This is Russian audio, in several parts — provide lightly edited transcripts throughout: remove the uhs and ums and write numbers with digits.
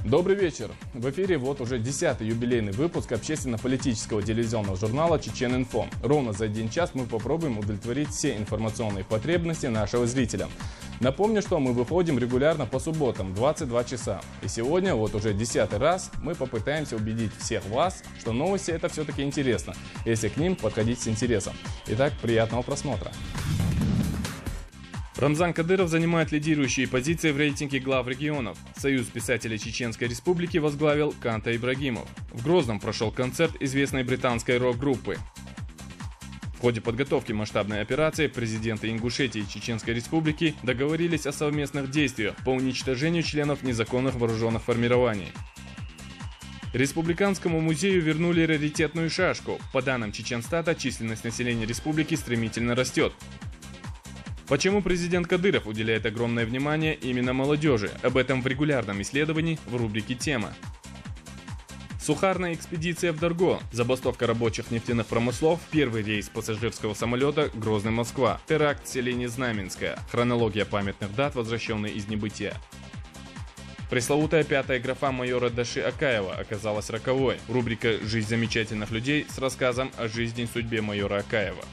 Добрый вечер! В эфире вот уже 10-й юбилейный выпуск общественно-политического телевизионного журнала «Чечен-Инфо». Ровно за 1 час мы попробуем удовлетворить все информационные потребности нашего зрителя. Напомню, что мы выходим регулярно по субботам 22 часа. И сегодня, вот уже 10-й раз, мы попытаемся убедить всех вас, что новости это все-таки интересно, если к ним подходить с интересом. Итак, приятного просмотра! Рамзан Кадыров занимает лидирующие позиции в рейтинге глав регионов. Союз писателей Чеченской Республики возглавил Канта Ибрагимов. В Грозном прошел концерт известной британской рок-группы. В ходе подготовки масштабной операции президенты Ингушетии и Чеченской Республики договорились о совместных действиях по уничтожению членов незаконных вооруженных формирований. Республиканскому музею вернули раритетную шашку. По данным Чеченстата, численность населения республики стремительно растет. Почему президент Кадыров уделяет огромное внимание именно молодежи? Об этом в регулярном исследовании в рубрике «Тема». Сухарная экспедиция в Дарго, забастовка рабочих нефтяных промыслов, первый рейс пассажирского самолета Грозный-Москва, теракт в селении Знаменское, хронология памятных дат, возвращенной из небытия. Пресловутая 5-я графа майора Даши Акаева оказалась роковой. Рубрика «Жизнь замечательных людей» с рассказом о жизни и судьбе майора Акаева.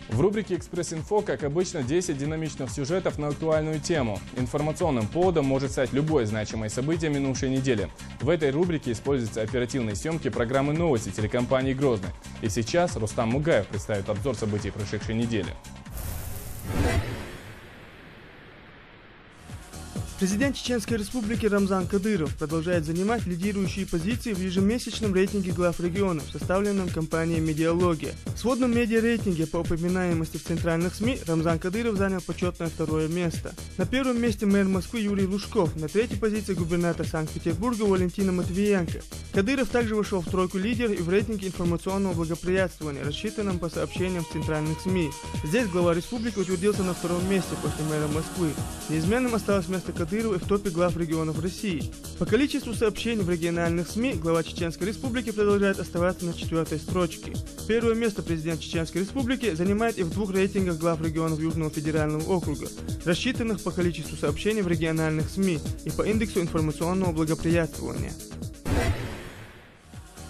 В рубрике «Экспресс-инфо», как обычно, 10 динамичных сюжетов на актуальную тему. Информационным поводом может стать любое значимое событие минувшей недели. В этой рубрике используются оперативные съемки программы «Новости» телекомпании «Грозный». И сейчас Рустам Мугаев представит обзор событий прошедшей недели. Президент Чеченской Республики Рамзан Кадыров продолжает занимать лидирующие позиции в ежемесячном рейтинге глав регионов, составленном компанией «Медиалогия». В сводном медиарейтинге по упоминаемости в центральных СМИ Рамзан Кадыров занял почетное 2-е место. На 1-м месте мэр Москвы Юрий Лужков, на 3-й позиции губернатор Санкт-Петербурга Валентина Матвиенко. Кадыров также вошел в тройку лидеров и в рейтинге информационного благоприятствования, рассчитанном по сообщениям в центральных СМИ. Здесь глава республики утвердился на 2-м месте после мэра Москвы. Неизменным осталось место Кадырова и в топе глав регионов России. По количеству сообщений в региональных СМИ глава Чеченской Республики продолжает оставаться на 4-й строчке. 1-е место президент Чеченской Республики занимает и в 2 рейтингах глав регионов Южного федерального округа, рассчитанных по количеству сообщений в региональных СМИ и по индексу информационного благоприятствования.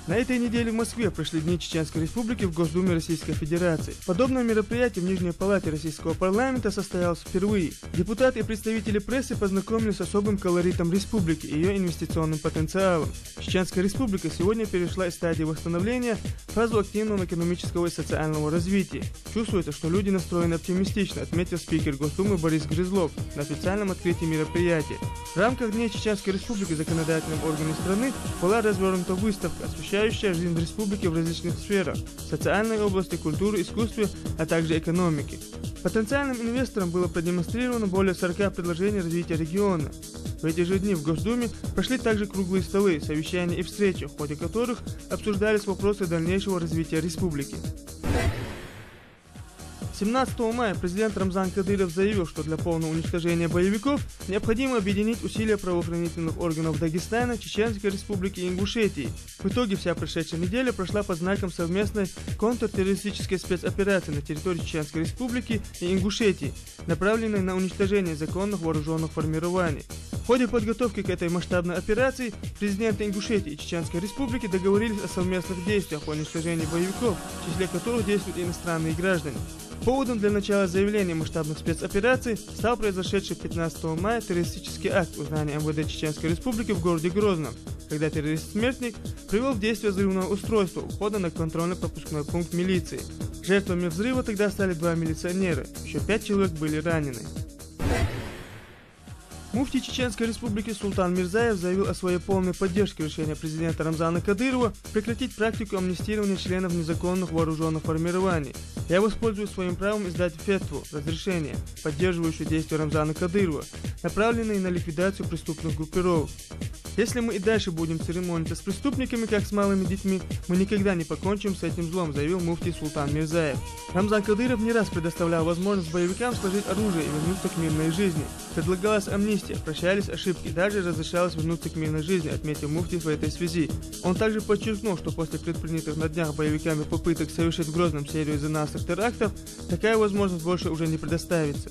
На этой неделе в Москве прошли Дни Чеченской Республики в Госдуме Российской Федерации. Подобное мероприятие в Нижней Палате Российского парламента состоялось впервые. Депутаты и представители прессы познакомились с особым колоритом республики и ее инвестиционным потенциалом. Чеченская Республика сегодня перешла из стадии восстановления в фазу активного экономического и социального развития. Чувствуется, что люди настроены оптимистично, отметил спикер Госдумы Борис Грызлов на официальном открытии мероприятия. В рамках Дней Чеченской Республики в законодательном органе страны была развернута выставка, освещающая жизнь республики в различных сферах – социальной области, культуры, искусстве, а также экономики. Потенциальным инвесторам было продемонстрировано более 40 предложений развития региона. В эти же дни в Госдуме прошли также круглые столы, совещания и встречи, в ходе которых обсуждались вопросы дальнейшего развития республики. 17 мая президент Рамзан Кадыров заявил, что для полного уничтожения боевиков необходимо объединить усилия правоохранительных органов Дагестана, Чеченской Республики и Ингушетии. В итоге вся прошедшая неделя прошла под знаком совместной контртеррористической спецоперации на территории Чеченской Республики и Ингушетии, направленной на уничтожение законных вооруженных формирований. В ходе подготовки к этой масштабной операции президенты Ингушетии и Чеченской Республики договорились о совместных действиях по уничтожению боевиков, в числе которых действуют иностранные граждане. Поводом для начала заявления масштабных спецопераций стал произошедший 15 мая террористический акт в здании МВД Чеченской Республики в городе Грозном, когда террорист-смертник привел в действие взрывное устройство у входа на контрольно-пропускной пункт милиции. Жертвами взрыва тогда стали 2 милиционера, еще 5 человек были ранены. Муфтий Чеченской Республики Султан Мирзаев заявил о своей полной поддержке решения президента Рамзана Кадырова прекратить практику амнистирования членов незаконных вооруженных формирований. Я воспользуюсь своим правом издать фетву, разрешение, поддерживающее действия Рамзана Кадырова, направленные на ликвидацию преступных группировок. Если мы и дальше будем церемониться с преступниками, как с малыми детьми, мы никогда не покончим с этим злом, заявил муфтий Султан Мирзаев. Рамзан Кадыров не раз предоставлял возможность боевикам сложить оружие и вернуться к мирной жизни. Предлагалась амнистия, прощались ошибки, даже разрешалось вернуться к мирной жизни, отметил муфтий в этой связи. Он также подчеркнул, что после предпринятых на днях боевиками попыток совершить в Грозном серию резонансных терактов, такая возможность больше уже не предоставится.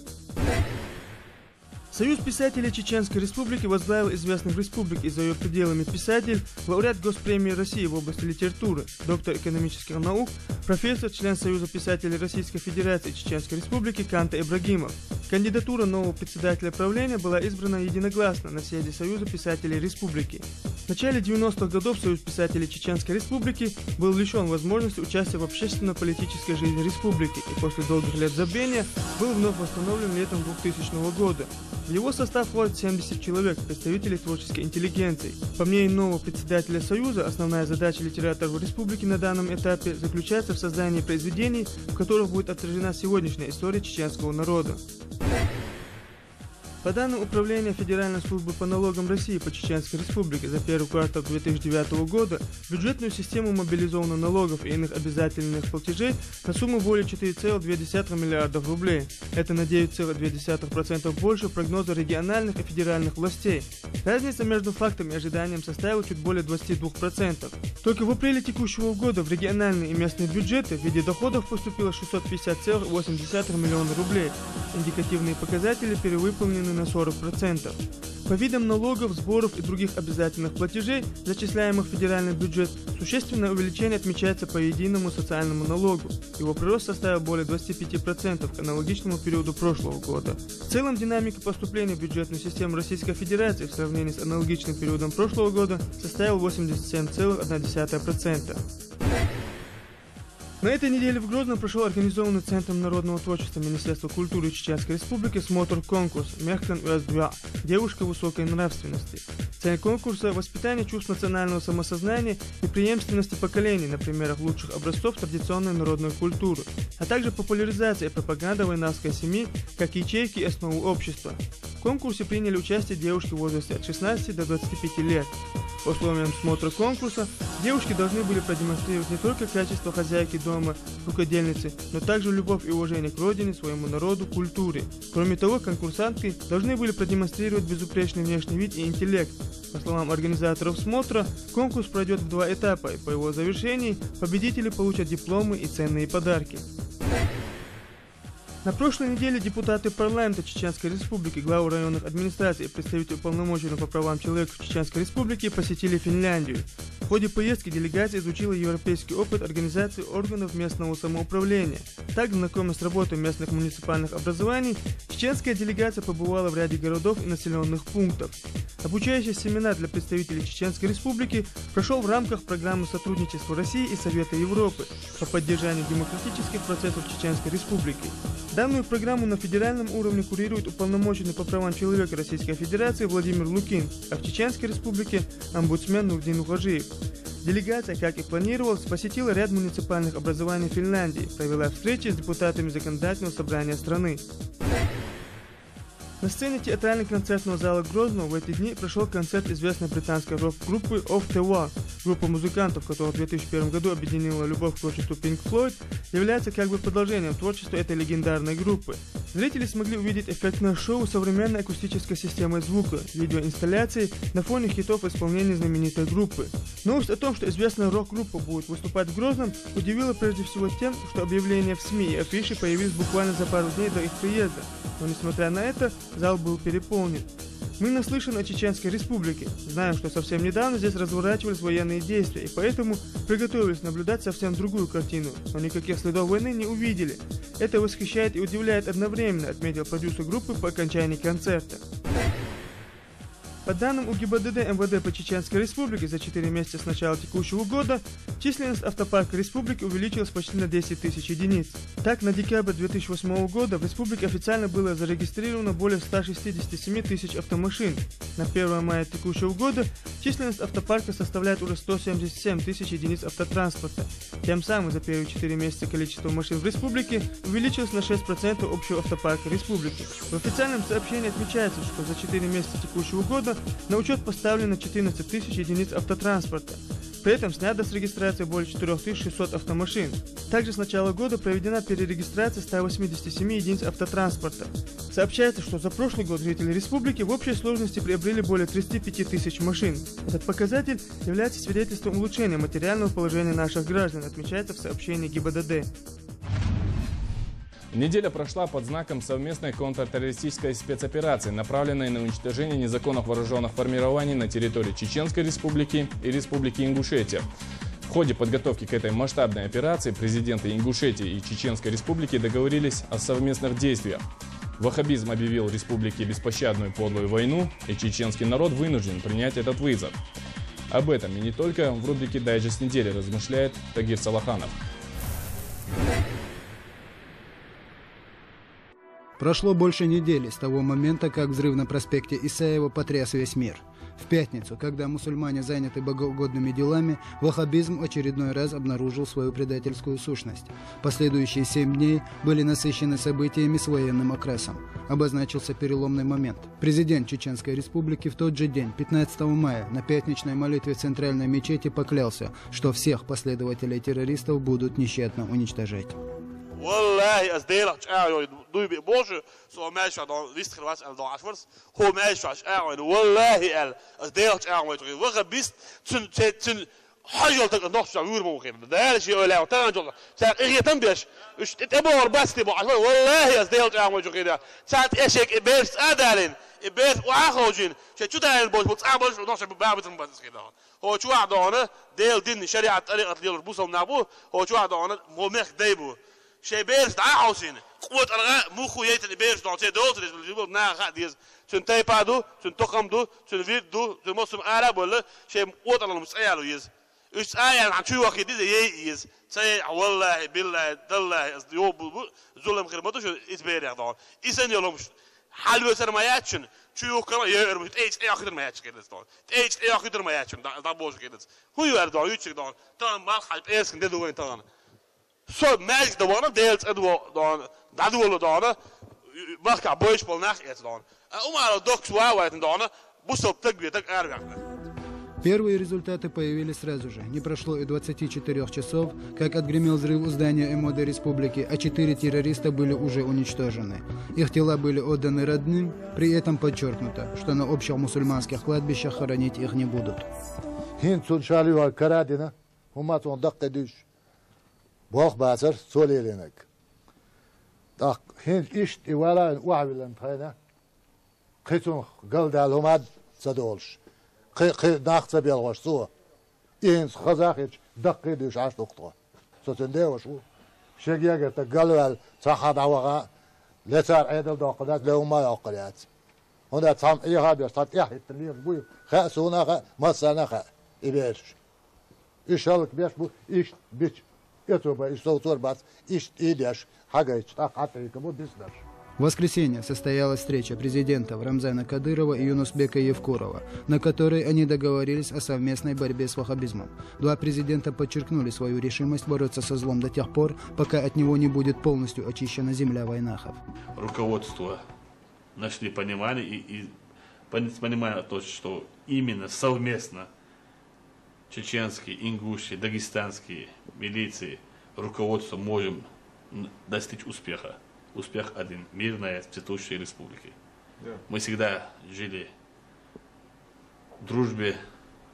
Союз писателей Чеченской Республики возглавил известный в республике и за ее пределами писатель, лауреат Госпремии России в области литературы, доктор экономических наук, профессор, член Союза писателей Российской Федерации Чеченской Республики Канта Ибрагимов. Кандидатура нового председателя правления была избрана единогласно на съезде Союза писателей Республики. В начале 90-х годов Союз писателей Чеченской Республики был лишен возможности участия в общественно-политической жизни республики и после долгих лет забвения был вновь восстановлен летом 2000 года. В его состав входит 70 человек, представителей творческой интеллигенции. По мнению нового председателя Союза, основная задача литераторов республики на данном этапе заключается в создании произведений, в которых будет отражена сегодняшняя история чеченского народа. По данным Управления Федеральной службы по налогам России по Чеченской Республике за первый квартал 2009 года в бюджетную систему мобилизовано налогов и иных обязательных платежей на сумму более 4,2 миллиардов рублей. Это на 9,2% больше прогноза региональных и федеральных властей. Разница между фактом и ожиданием составила чуть более 22%. Только в апреле текущего года в региональные и местные бюджеты в виде доходов поступило 650,8 миллиона рублей. Индикативные показатели перевыполнены на 40%. По видам налогов, сборов и других обязательных платежей, зачисляемых в федеральный бюджет, существенное увеличение отмечается по единому социальному налогу. Его прирост составил более 25% к аналогичному периоду прошлого года. В целом динамика поступления в бюджетную систему Российской Федерации в сравнении с аналогичным периодом прошлого года составил 87,1%. На этой неделе в Грозном прошел организованный Центром народного творчества Министерства культуры Чеченской Республики смотр-конкурс «Мехтан УС-2. Девушка высокой нравственности». Цель конкурса – воспитание чувств национального самосознания и преемственности поколений на примерах лучших образцов традиционной народной культуры, а также популяризация и пропаганда войнавской семьи как ячейки и основы общества. В конкурсе приняли участие девушки в возрасте от 16 до 25 лет. По условиям смотра конкурса девушки должны были продемонстрировать не только качество хозяйки дома, рукодельницы, но также любовь и уважение к родине, своему народу, культуре. Кроме того, конкурсантки должны были продемонстрировать безупречный внешний вид и интеллект. По словам организаторов смотра, конкурс пройдет в 2 этапа, и по его завершении победители получат дипломы и ценные подарки. На прошлой неделе депутаты парламента Чеченской Республики, главы районных администраций и представители уполномоченного по правам человека в Чеченской Республике посетили Финляндию. В ходе поездки делегация изучила европейский опыт организации органов местного самоуправления. Также, знакомясь с работой местных муниципальных образований, чеченская делегация побывала в ряде городов и населенных пунктов. Обучающий семинар для представителей Чеченской Республики прошел в рамках программы сотрудничества России и Совета Европы по поддержанию демократических процессов Чеченской Республики. Данную программу на федеральном уровне курирует уполномоченный по правам человека Российской Федерации Владимир Лукин, а в Чеченской Республике омбудсмен Нурдин Ухажиев. Делегация, как и планировалось, посетила ряд муниципальных образований Финляндии, провела встречи с депутатами законодательного собрания страны. На сцене театрально-концертного зала Грозного в эти дни прошел концерт известной британской рок-группы Off the Wall. Группа музыкантов, которая в 2001 году объединила любовь к творчеству Pink Floyd, является как бы продолжением творчества этой легендарной группы. Зрители смогли увидеть эффектное шоу с современной акустической системой звука, видеоинсталляции на фоне хитов исполнения знаменитой группы. Новость о том, что известная рок-группа будет выступать в Грозном, удивила прежде всего тем, что объявления в СМИ и афиши появились буквально за пару дней до их приезда. Но несмотря на это, зал был переполнен. Мы наслышаны о Чеченской Республике, знаем, что совсем недавно здесь разворачивались военные действия, и поэтому приготовились наблюдать совсем другую картину, но никаких следов войны не увидели. Это восхищает и удивляет одновременно, отметил продюсер группы по окончании концерта. По данным УГИБДД МВД по Чеченской Республике за 4 месяца с начала текущего года численность автопарка республики увеличилась почти на 10 тысяч единиц. Так, на декабрь 2008 года в республике официально было зарегистрировано более 167 тысяч автомашин. На 1 мая текущего года численность автопарка составляет уже 177 тысяч единиц автотранспорта. Тем самым за первые 4 месяца количество машин в республике увеличилось на 6% общего автопарка республики. В официальном сообщении отмечается, что за 4 месяца текущего года на учет поставлено 14 тысяч единиц автотранспорта. При этом снято с регистрации более 4600 автомашин. Также с начала года проведена перерегистрация 187 единиц автотранспорта. Сообщается, что за прошлый год жители республики в общей сложности приобрели более 35 тысяч машин. Этот показатель является свидетельством улучшения материального положения наших граждан, отмечается в сообщении ГИБДД. Неделя прошла под знаком совместной контртеррористической спецоперации, направленной на уничтожение незаконных вооруженных формирований на территории Чеченской Республики и Республики Ингушетия. В ходе подготовки к этой масштабной операции президенты Ингушетии и Чеченской Республики договорились о совместных действиях. Ваххабизм объявил республике беспощадную подлую войну, и чеченский народ вынужден принять этот вызов. Об этом и не только в рубрике «Дайджест недели» размышляет Тагир Салаханов. Прошло больше недели с того момента, как взрыв на проспекте Исаева потряс весь мир. В пятницу, когда мусульмане заняты богоугодными делами, ваххабизм очередной раз обнаружил свою предательскую сущность. Последующие 7 дней были насыщены событиями с военным окрасом. Обозначился переломный момент. Президент Чеченской Республики в тот же день, 15 мая, на пятничной молитве в центральной мечети поклялся, что всех последователей террористов будут нещадно уничтожать. والله از دیلش آوی دوی بیبوش سو ماشوا دان ویست خلاص ال دان اشورس هو ماشواش آوی والله ال از دیلش آوی توی وقت بیست تن حاجل تک نقش جوور ممکن ده شيء ولا تنجل ساعت اغيتن بيش اش تبور بس تبع والله از دیلش آوی توی ده ساعت اشک بیرس ادالین بیرس واخوجین شو ده البوش بتصعبش ونقش بابتن بس كده هو شو عدانه دیل دین شریعت طریقه دیل بوسم نبو هو شو عدانه مخ دیبو شيء بيرس دعاوسين قوة الغاء مو خويت اللي بيرس دعوتي دوت اللي يقول نا غا ديز سن تايبادو سن تقمدو سن فيدو سن مسلم عرب ولا شيء قوة الله مسألة يز إيش آية عن شو وقت دي يز سي والله بالله دالله از يوب ظلم غير ما تشو إتبير يا ضال إنسان يلومش حال بسر ما ياتشن شو كلام يرمي تيجي أي أخير ما ياتش كده ضال تيجي أي أخير ما ياتشن ضال بوش كده هو يرد ضال يتشك ضال تان ما خالد إيش كده دوين تان So magic de wanna deelt het dan dat willen dan wat kan boys wel nacht eten dan maar dok zwaar en dan moest op tak weer tak erg. Первые результаты появились сразу же. Не прошло и 24 часов, как отгремел взрыв у здания МОД Республики, а 4 террориста были уже уничтожены. Их тела были отданы родным, при этом подчеркнуто, что на общих мусульманских кладбищах хоронить их не будут. باخ بازار سوليلينك داق هند إشت إولا وعبلن تاينا قيتون قل دالهماد صدولش قي ناخت بيلغش سوا إنس خزاخيج دقي ديش عاش دكتور سوتن ديوش و شجيجة تقلوال صحاد عوغا لتار عيدل داقدات لو ما يقليات هنا تام إيها بيستات إيحي تنين بوي خاسونا خا مسانا خا إبيش إيشالك بيش بو إيش بيش В воскресенье состоялась встреча президентов Рамзана Кадырова и Юнусбека Евкурова, на которой они договорились о совместной борьбе с ваххабизмом. Два президента подчеркнули свою решимость бороться со злом до тех пор, пока от него не будет полностью очищена земля войнахов. Руководство нашли понимание и понимание то, что именно совместно чеченские, ингушские, дагестанские милиции, руководство можем достичь успеха. Успех один. Мирная, цветущая республика. Yeah. Мы всегда жили в дружбе,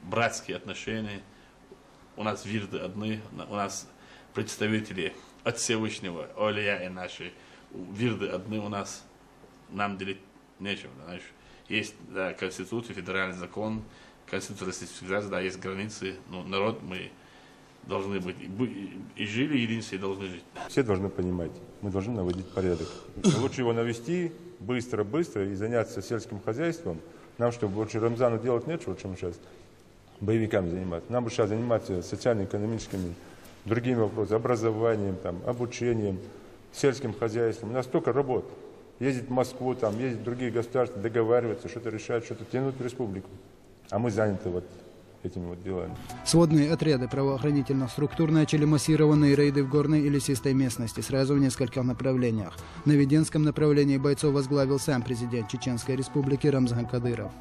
братские отношения. У нас вирды одни, у нас представители от Всевышнего, Олия и наши вирды одни, у нас нам делить нечего. Знаешь. Есть Конституция, федеральный закон, Конституция Российской Федерации, да, есть границы, но народ мы должны быть и жили единственно, и должны жить. Все должны понимать, мы должны наводить порядок. Лучше его навести быстро-быстро и заняться сельским хозяйством. Нам, чтобы больше Рамзану делать нечего, чем сейчас боевиками заниматься. Нам бы сейчас заниматься социально-экономическими, другими вопросами, образованием, там, обучением, сельским хозяйством. У нас столько работ. Ездить в Москву, там, ездить в другие государства, договариваться, что-то решать, что-то тянуть в республику. А мы заняты вот этими вот делами. Сводные отряды правоохранительных структур начали массированные рейды в горной и лесистой местности, сразу в нескольких направлениях. На Веденском направлении бойцов возглавил сам президент Чеченской Республики Рамзан Кадыров.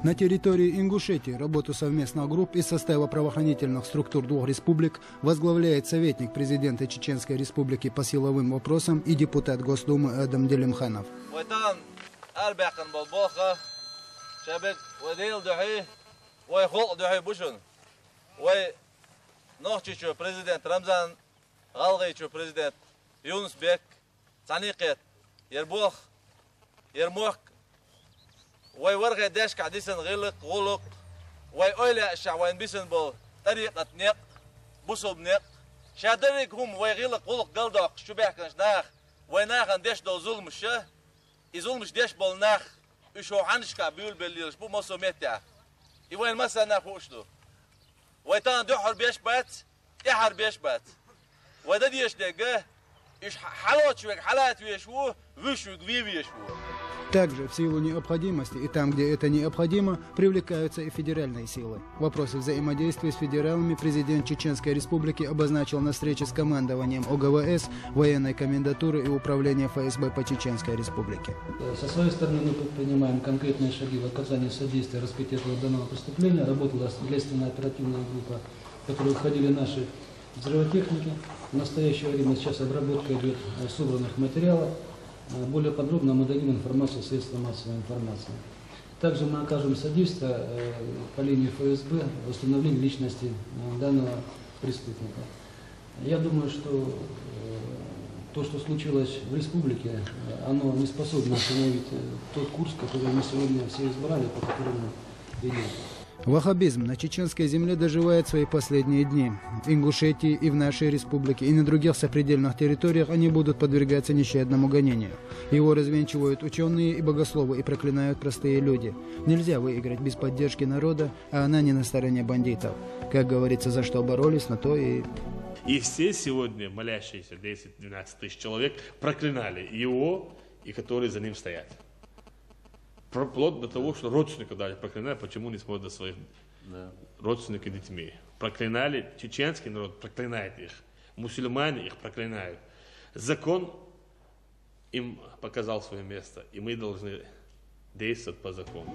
На территории Ингушетии работу совместных групп из состава правоохранительных структур двух республик возглавляет советник президента Чеченской Республики по силовым вопросам и депутат Госдумы Адам Делимханов. Президент Рамзан Галгайчу, президент Юнусбек, Цаникет, Ербох, Ермох, وي ورقة داش قاعدين غلق وي أولى الشعوان بيسن بول طريقة نق بوسو بنق شادرك هم وي غلق قلدق شو بيحكنش ناخ وي ناخن داش دو ظلم الشه يظلمش داش بول ناخ يشو عنش كابيول بالليلش بو مصو ميتع يوين مسا ناخوش دو وي تان دوحر بيش بات يحر بيش بات وي دا ديش دقه إيش حالات شوك حالات ويشوه ويشوك ويشوه. Также в силу необходимости и там, где это необходимо, привлекаются и федеральные силы. Вопросы взаимодействия с федералами президент Чеченской Республики обозначил на встрече с командованием ОГВС, военной комендатуры и управления ФСБ по Чеченской Республике. Со своей стороны мы предпринимаем конкретные шаги в оказании содействия раскрытию этого данного преступления. Работала следственная оперативная группа, в которую входили наши взрывотехники. В настоящее время сейчас обработка идет собранных материалов. Более подробно мы дадим информацию в средства массовой информации. Также мы окажем содействие по линии ФСБ в установлении личности данного преступника. Я думаю, что то, что случилось в республике, оно не способно остановить тот курс, который мы сегодня все избрали, по которому идем. Ваххабизм на чеченской земле доживает свои последние дни. В Ингушетии и в нашей республике, и на других сопредельных территориях они будут подвергаться нещадному гонению. Его развенчивают ученые и богословы и проклинают простые люди. Нельзя выиграть без поддержки народа, а она не на стороне бандитов. Как говорится, за что боролись, на то и... И все сегодня молящиеся 10-12 тысяч человек проклинали его и которые за ним стоят. Вплоть до того, что родственников даже проклинали, почему не смотрят за своих родственников и детьми. Проклинали, чеченский народ проклинает их, мусульмане их проклинают. Закон им показал свое место, и мы должны действовать по закону.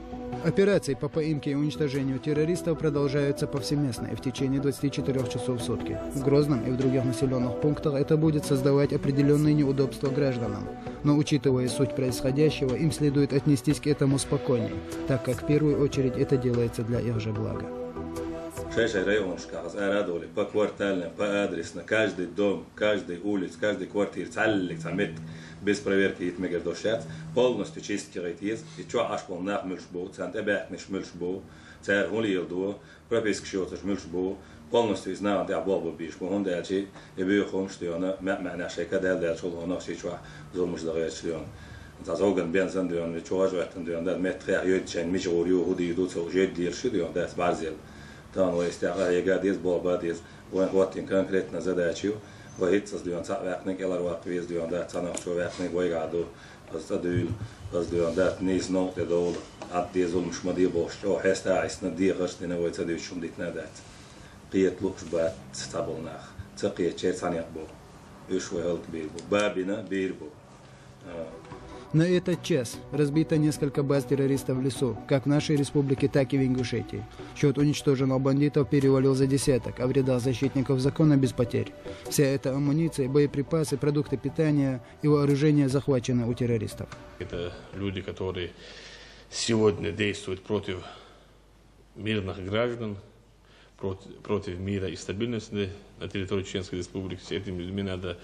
Операции по поимке и уничтожению террористов продолжаются повсеместно и в течение 24 часов в сутки. В Грозном и в других населенных пунктах это будет создавать определенные неудобства гражданам. Но учитывая суть происходящего, им следует отнестись к этому спокойнее, так как в первую очередь это делается для их же блага. Каждый улиц, каждый квартир, без проверки итмегердошат, полностью чистки рейтиз, и чё аж полнах мюльшбу, цент эбэхниш мюльшбу, цэр хулиилду, прописк шоташ мюльшбу, полностью изнаван тя болбу бишбу, он дальчи, и бьюхом, что она мәмәна шейка дал шол он ахши чё золмуш дагыч шлён. Тазоган бензин дён, чё ажваттан дён, да метря йөдчен мижурю худи идут со жеддир шидён, да барзел. Там ойстяга ягадис болбадис, он хватин конкретно задачу. وهيت صديون ساعتني كلا رواقي صديون ده صنع شو وقتني ويقعدوا صديول صديون ده نيز نقطة دول عدي زول مش مدي بوش أو حس عايزنا دي غشتنا ويتصديو شو مديتنا ده قيت لوش بات تابلناخ تقيت شيء ثاني بو يشوي هالك بيربو بابنا بيربو. На этот час разбито несколько баз террористов в лесу, как в нашей республике, так и в Ингушетии. Счет уничтоженных бандитов перевалил за десяток, а в рядах защитников закона без потерь. Вся эта амуниция, боеприпасы, продукты питания и вооружение захвачены у террористов. Это люди, которые сегодня действуют против мирных граждан, против мира и стабильности на территории Чеченской Республики. С этими людьми надо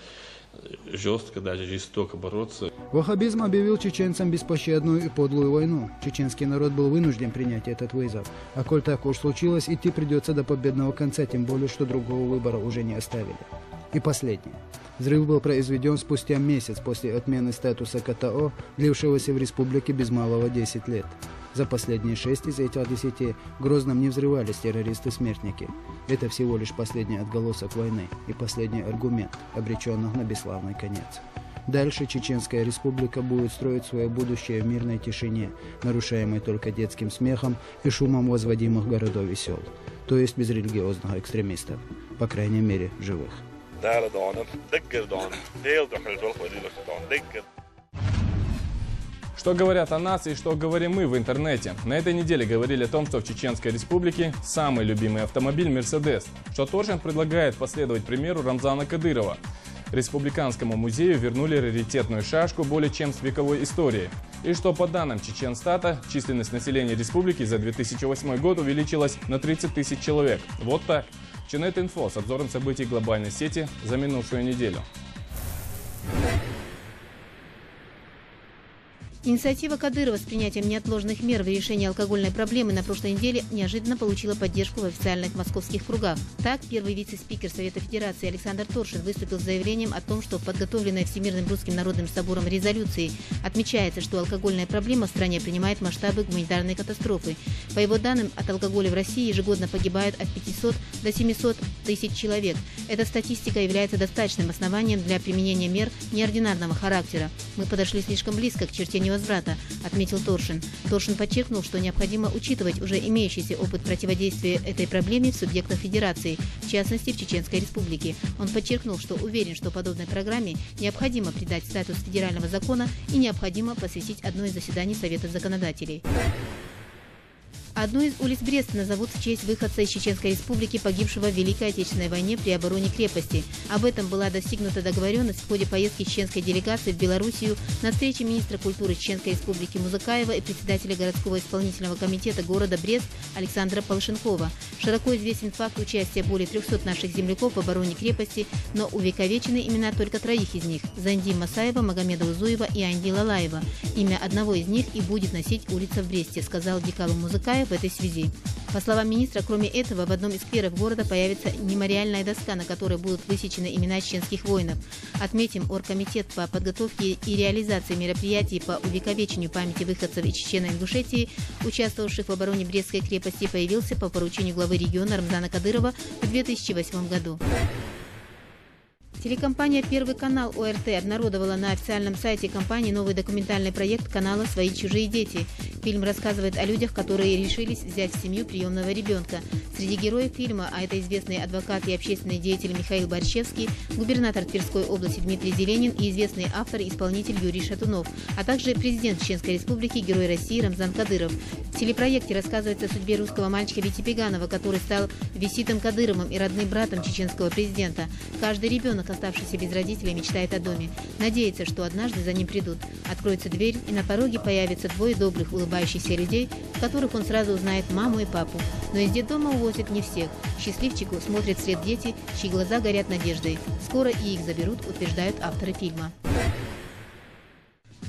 жестко, даже жестоко бороться. Ваххабизм объявил чеченцам беспощадную и подлую войну. Чеченский народ был вынужден принять этот вызов. А коль так уж случилось, идти придется до победного конца, тем более, что другого выбора уже не оставили. И последнее. Взрыв был произведен спустя месяц после отмены статуса КТО, длившегося в республике без малого 10 лет. За последние 6 из этих 10 в Грозном не взрывались террористы-смертники. Это всего лишь последний отголосок войны и последний аргумент, обреченных на бесславный конец. Дальше Чеченская Республика будет строить свое будущее в мирной тишине, нарушаемой только детским смехом и шумом возводимых городов и сел, то есть без религиозных экстремистов, по крайней мере, живых. Что говорят о нас и что говорим мы в интернете? На этой неделе говорили о том, что в Чеченской Республике самый любимый автомобиль «Мерседес», что Торшин предлагает последовать примеру Рамзана Кадырова. Республиканскому музею вернули раритетную шашку более чем с вековой историей. И что по данным Чеченстата, численность населения республики за 2008 год увеличилась на 30 тысяч человек. Вот так. Чинет-инфо с обзором событий глобальной сети за минувшую неделю. Инициатива Кадырова с принятием неотложных мер в решении алкогольной проблемы на прошлой неделе неожиданно получила поддержку в официальных московских кругах. Так, первый вице-спикер Совета Федерации Александр Торшин выступил с заявлением о том, что в подготовленной Всемирным русским народным собором резолюции отмечается, что алкогольная проблема в стране принимает масштабы гуманитарной катастрофы. По его данным, от алкоголя в России ежегодно погибает от 500 до 700 тысяч человек. Эта статистика является достаточным основанием для применения мер неординарного характера. Мы подошли слишком близко к черте невозврата, отметил Торшин. Торшин подчеркнул, что необходимо учитывать уже имеющийся опыт противодействия этой проблеме в субъектах Федерации, в частности в Чеченской Республике. Он подчеркнул, что уверен, что подобной программе необходимо придать статус федерального закона и необходимо посвятить одно из заседаний Совета законодателей. Одну из улиц Бреста назовут в честь выходца из Чеченской Республики, погибшего в Великой Отечественной войне при обороне крепости. Об этом была достигнута договоренность в ходе поездки чеченской делегации в Белоруссию на встрече министра культуры Чеченской Республики Музыкаева и председателя городского исполнительного комитета города Брест Александра Полышенкова. Широко известен факт участия более 300 наших земляков в обороне крепости, но увековечены имена только 3 из них – Занди Масаева, Магомеда Узуева и Анди Лалаева. Имя одного из них и будет носить улица в Бресте, сказал Дикалу Музыкаев в этой связи. По словам министра, кроме этого, в одном из скверов города появится мемориальная доска, на которой будут высечены имена чеченских воинов. Отметим, Оргкомитет по подготовке и реализации мероприятий по увековечению памяти выходцев из Чечено-Ингушетии, участвовавших в обороне Брестской крепости, появился по поручению главы региона Рамзана Кадырова в 2008 году. Телекомпания «Первый канал» ОРТ обнародовала на официальном сайте компании новый документальный проект канала «Свои чужие дети». Фильм рассказывает о людях, которые решились взять в семью приемного ребенка. Среди героев фильма, а это известный адвокат и общественный деятель Михаил Борщевский, губернатор Тверской области Дмитрий Зеленин и известный автор и исполнитель Юрий Шатунов, а также президент Чеченской Республики, герой России Рамзан Кадыров. В телепроекте рассказывается о судьбе русского мальчика Вити Пеганова, который стал Виситом Кадыровым и родным братом чеченского президента. Каждый ребенок, оставшийся без родителей, мечтает о доме. Надеется, что однажды за ним придут. Откроется дверь, и на пороге появятся 2 добрых, улыбающихся людей, в которых он сразу узнает маму и папу. Но из детдома увозят не всех. Счастливчику смотрят вслед дети, чьи глаза горят надеждой. Скоро и их заберут, утверждают авторы фильма.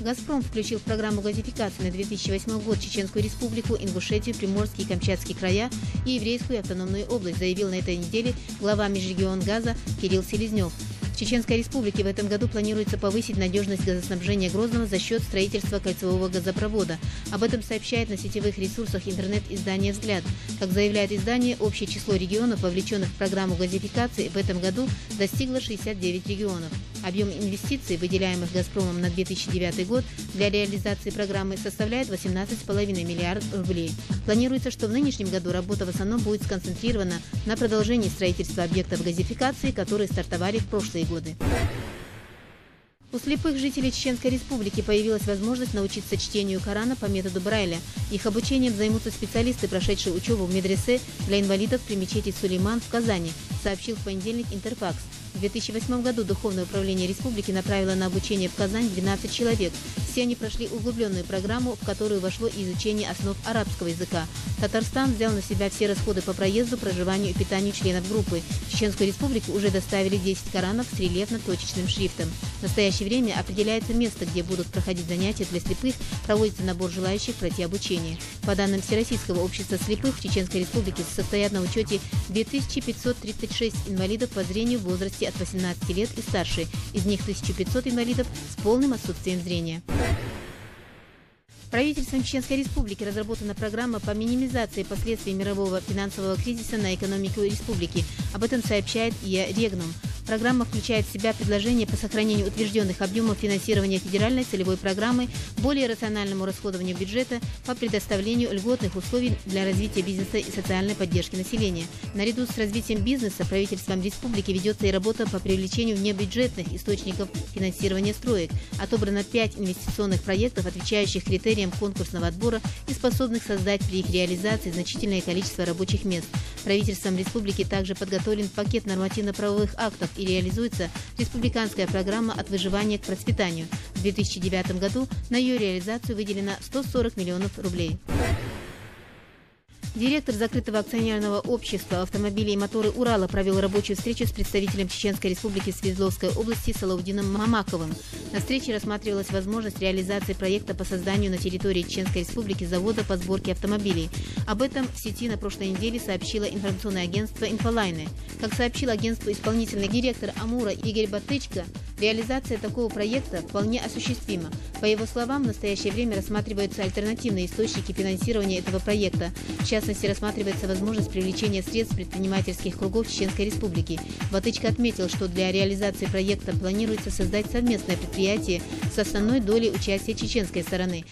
«Газпром» включил в программу газификации на 2008 год Чеченскую Республику, Ингушетию, Приморские и Камчатские края и Еврейскую автономную область, заявил на этой неделе глава Межрегионгаза Кирилл Селезнев. В Чеченской Республике в этом году планируется повысить надежность газоснабжения Грозного за счет строительства кольцевого газопровода. Об этом сообщает на сетевых ресурсах интернет-издание «Взгляд». Как заявляет издание, общее число регионов, вовлеченных в программу газификации, в этом году достигло 69 регионов. Объем инвестиций, выделяемых «Газпромом» на 2009 год для реализации программы, составляет 18,5 миллиардов рублей. Планируется, что в нынешнем году работа в основном будет сконцентрирована на продолжении строительства объектов газификации, которые стартовали в прошлые годы. У слепых жителей Чеченской Республики появилась возможность научиться чтению Корана по методу Брайля. Их обучением займутся специалисты, прошедшие учебу в медресе для инвалидов при мечети Сулейман в Казани, сообщил в понедельник Интерфакс. В 2008 году Духовное управление республики направило на обучение в Казань 12 человек. Все они прошли углубленную программу, в которую вошло и изучение основ арабского языка. Татарстан взял на себя все расходы по проезду, проживанию и питанию членов группы. В Чеченскую Республику уже доставили 10 Коранов с рельефно-точечным шрифтом. В настоящее время определяется место, где будут проходить занятия для слепых, проводится набор желающих пройти обучение. По данным Всероссийского общества слепых, в Чеченской Республике состоят на учете 2536 инвалидов по зрению в возрасте от 18 лет и старше, из них 1500 инвалидов с полным отсутствием зрения. Правительством Чеченской Республики разработана программа по минимизации последствий мирового финансового кризиса на экономику республики. Об этом сообщает ИА Регнум. Программа включает в себя предложения по сохранению утвержденных объемов финансирования федеральной целевой программы, более рациональному расходованию бюджета, по предоставлению льготных условий для развития бизнеса и социальной поддержки населения. Наряду с развитием бизнеса правительством республики ведется и работа по привлечению внебюджетных источников финансирования строек. Отобрано 5 инвестиционных проектов, отвечающих критериям конкурсного отбора и способных создать при их реализации значительное количество рабочих мест. Правительством республики также подготовлен пакет нормативно-правовых актов и реализуется республиканская программа «От выживания к процветанию». В 2009 году на ее реализацию выделено 140 миллионов рублей. Директор закрытого акционерного общества «Автомобили и моторы Урала» провел рабочую встречу с представителем Чеченской Республики Свердловской области Салаудином Мамаковым. На встрече рассматривалась возможность реализации проекта по созданию на территории Чеченской Республики завода по сборке автомобилей. Об этом в сети на прошлой неделе сообщило информационное агентство «Инфолайны». Как сообщил агентству исполнительный директор Амура Игорь Батычко, реализация такого проекта вполне осуществима. По его словам, в настоящее время рассматриваются альтернативные источники финансирования этого проекта. В частности, рассматривается возможность привлечения средств предпринимательских кругов Чеченской Республики. Батычко отметил, что для реализации проекта планируется создать совместное предприятие с основной долей участия чеченской стороны.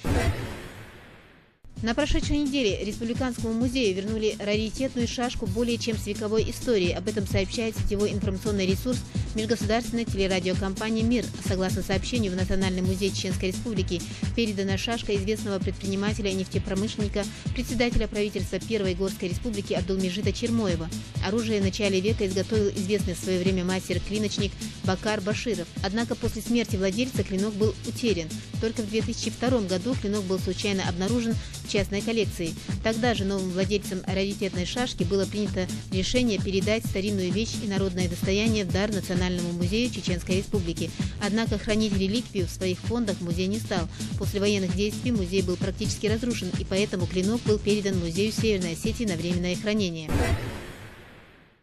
На прошедшей неделе Республиканскому музею вернули раритетную шашку более чем с вековой историей. Об этом сообщает сетевой информационный ресурс межгосударственной телерадиокомпании «Мир». Согласно сообщению, в Национальный музей Чеченской Республики передана шашка известного предпринимателя и нефтепромышленника, председателя правительства Первой Горской Республики Абдулмежида Чермоева. Оружие в начале века изготовил известный в свое время мастер-клиночник Бакар Баширов. Однако после смерти владельца клинок был утерян. Только в 2002 году клинок был случайно обнаружен в частной коллекции. Тогда же новым владельцам раритетной шашки было принято решение передать старинную вещь и народное достояние в дар Национальному музею Чеченской Республики. Однако хранить реликвию в своих фондах музей не стал. После военных действий музей был практически разрушен, и поэтому клинок был передан музею Северной Осетии на временное хранение.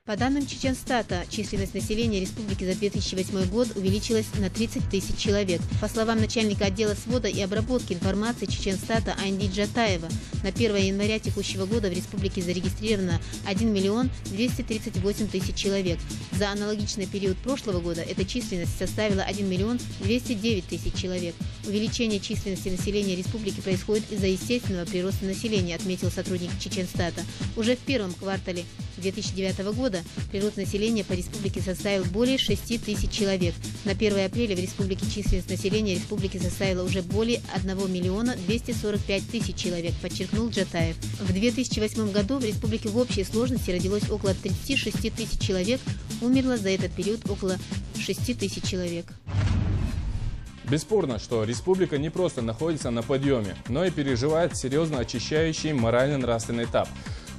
По данным Чеченстата, численность населения республики за 2008 год увеличилась на 30 тысяч человек. По словам начальника отдела свода и обработки информации Чеченстата Айнди Джатаева, на 1 января текущего года в республике зарегистрировано 1 миллион 238 тысяч человек. За аналогичный период прошлого года эта численность составила 1 миллион 209 тысяч человек. Увеличение численности населения республики происходит из-за естественного прироста населения, отметил сотрудник Чеченстата. Уже в первом квартале 2009 года прирост населения по республике составил более 6 тысяч человек. На 1 апреля в республике численность населения республики составила уже более 1 миллиона 245 тысяч человек, подчеркнул Джатаев. В 2008 году в республике в общей сложности родилось около 36 тысяч человек, умерло за этот период около 6 тысяч человек. Бесспорно, что республика не просто находится на подъеме, но и переживает серьезно очищающий морально-нравственный этап.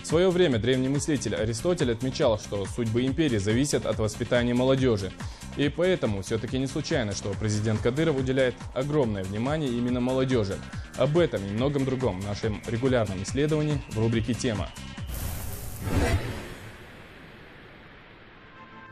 В свое время древний мыслитель Аристотель отмечал, что судьбы империи зависят от воспитания молодежи. И поэтому все-таки не случайно, что президент Кадыров уделяет огромное внимание именно молодежи. Об этом и многом другом в нашем регулярном исследовании в рубрике «Тема».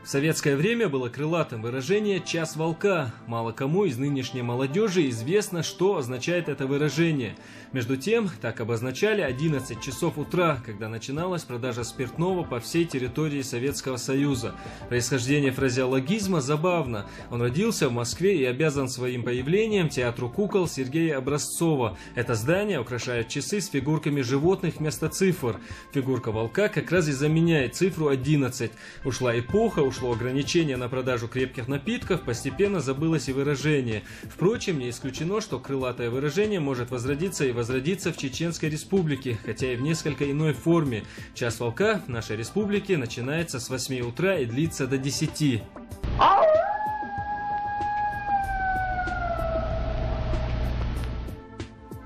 В советское время было крылатым выражение «час волка». Мало кому из нынешней молодежи известно, что означает это выражение. Между тем, так обозначали 11 часов утра, когда начиналась продажа спиртного по всей территории Советского Союза. Происхождение фразеологизма забавно. Он родился в Москве и обязан своим появлением театру кукол Сергея Образцова. Это здание украшает часы с фигурками животных вместо цифр. Фигурка волка как раз и заменяет цифру 11. Ушла эпоха, ушло ограничение на продажу крепких напитков, постепенно забылось и выражение. Впрочем, не исключено, что крылатое выражение может возродиться и возродиться в Чеченской Республике, хотя и в несколько иной форме. Час волка в нашей республике начинается с 8 утра и длится до 10.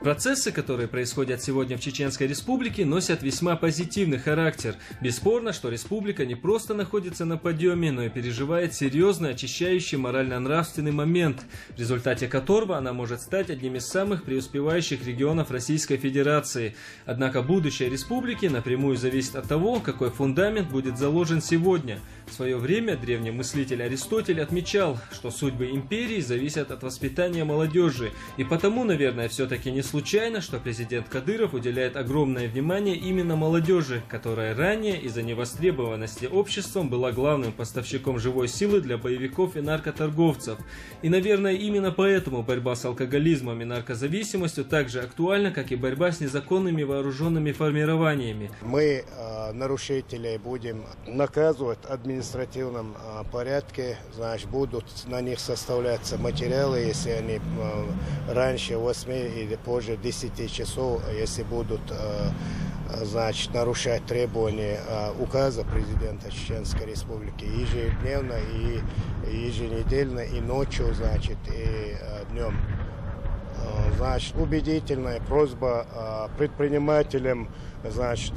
Процессы, которые происходят сегодня в Чеченской Республике, носят весьма позитивный характер. Бесспорно, что республика не просто находится на подъеме, но и переживает серьезный очищающий морально-нравственный момент, в результате которого она может стать одним из самых преуспевающих регионов Российской Федерации. Однако будущее республики напрямую зависит от того, какой фундамент будет заложен сегодня. В свое время древний мыслитель Аристотель отмечал, что судьбы империи зависят от воспитания молодежи, и потому, наверное, все-таки не случайно, что президент Кадыров уделяет огромное внимание именно молодежи, которая ранее из-за невостребованности обществом была главным поставщиком живой силы для боевиков и наркоторговцев. И, наверное, именно поэтому борьба с алкоголизмом и наркозависимостью так же актуальна, как и борьба с незаконными вооруженными формированиями. Мы нарушителей будем наказывать в административном порядке, значит, будут на них составляться материалы, если они раньше 8 или позже 10 часов, если будут, значит, нарушать требования указа президента Чеченской Республики ежедневно и еженедельно, и ночью, значит, и днем. Значит, убедительная просьба предпринимателям, значит,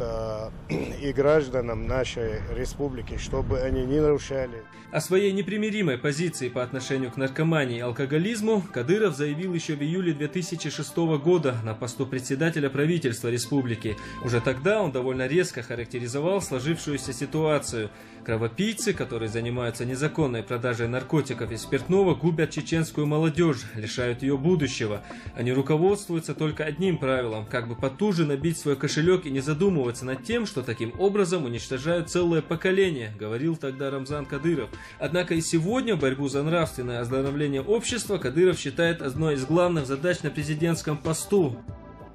и гражданам нашей республики, чтобы они не нарушали. О своей непримиримой позиции по отношению к наркомании и алкоголизму Кадыров заявил еще в июле 2006 года на посту председателя правительства республики. Уже тогда он довольно резко характеризовал сложившуюся ситуацию. Кровопийцы, которые занимаются незаконной продажей наркотиков и спиртного, губят чеченскую молодежь, лишают ее будущего. Они руководствуются только одним правилом – как бы потуже набить свой кошелек и не задумываться над тем, что таким образом уничтожают целое поколение, говорил тогда Рамзан Кадыров. Однако и сегодня борьбу за нравственное оздоровление общества Кадыров считает одной из главных задач на президентском посту.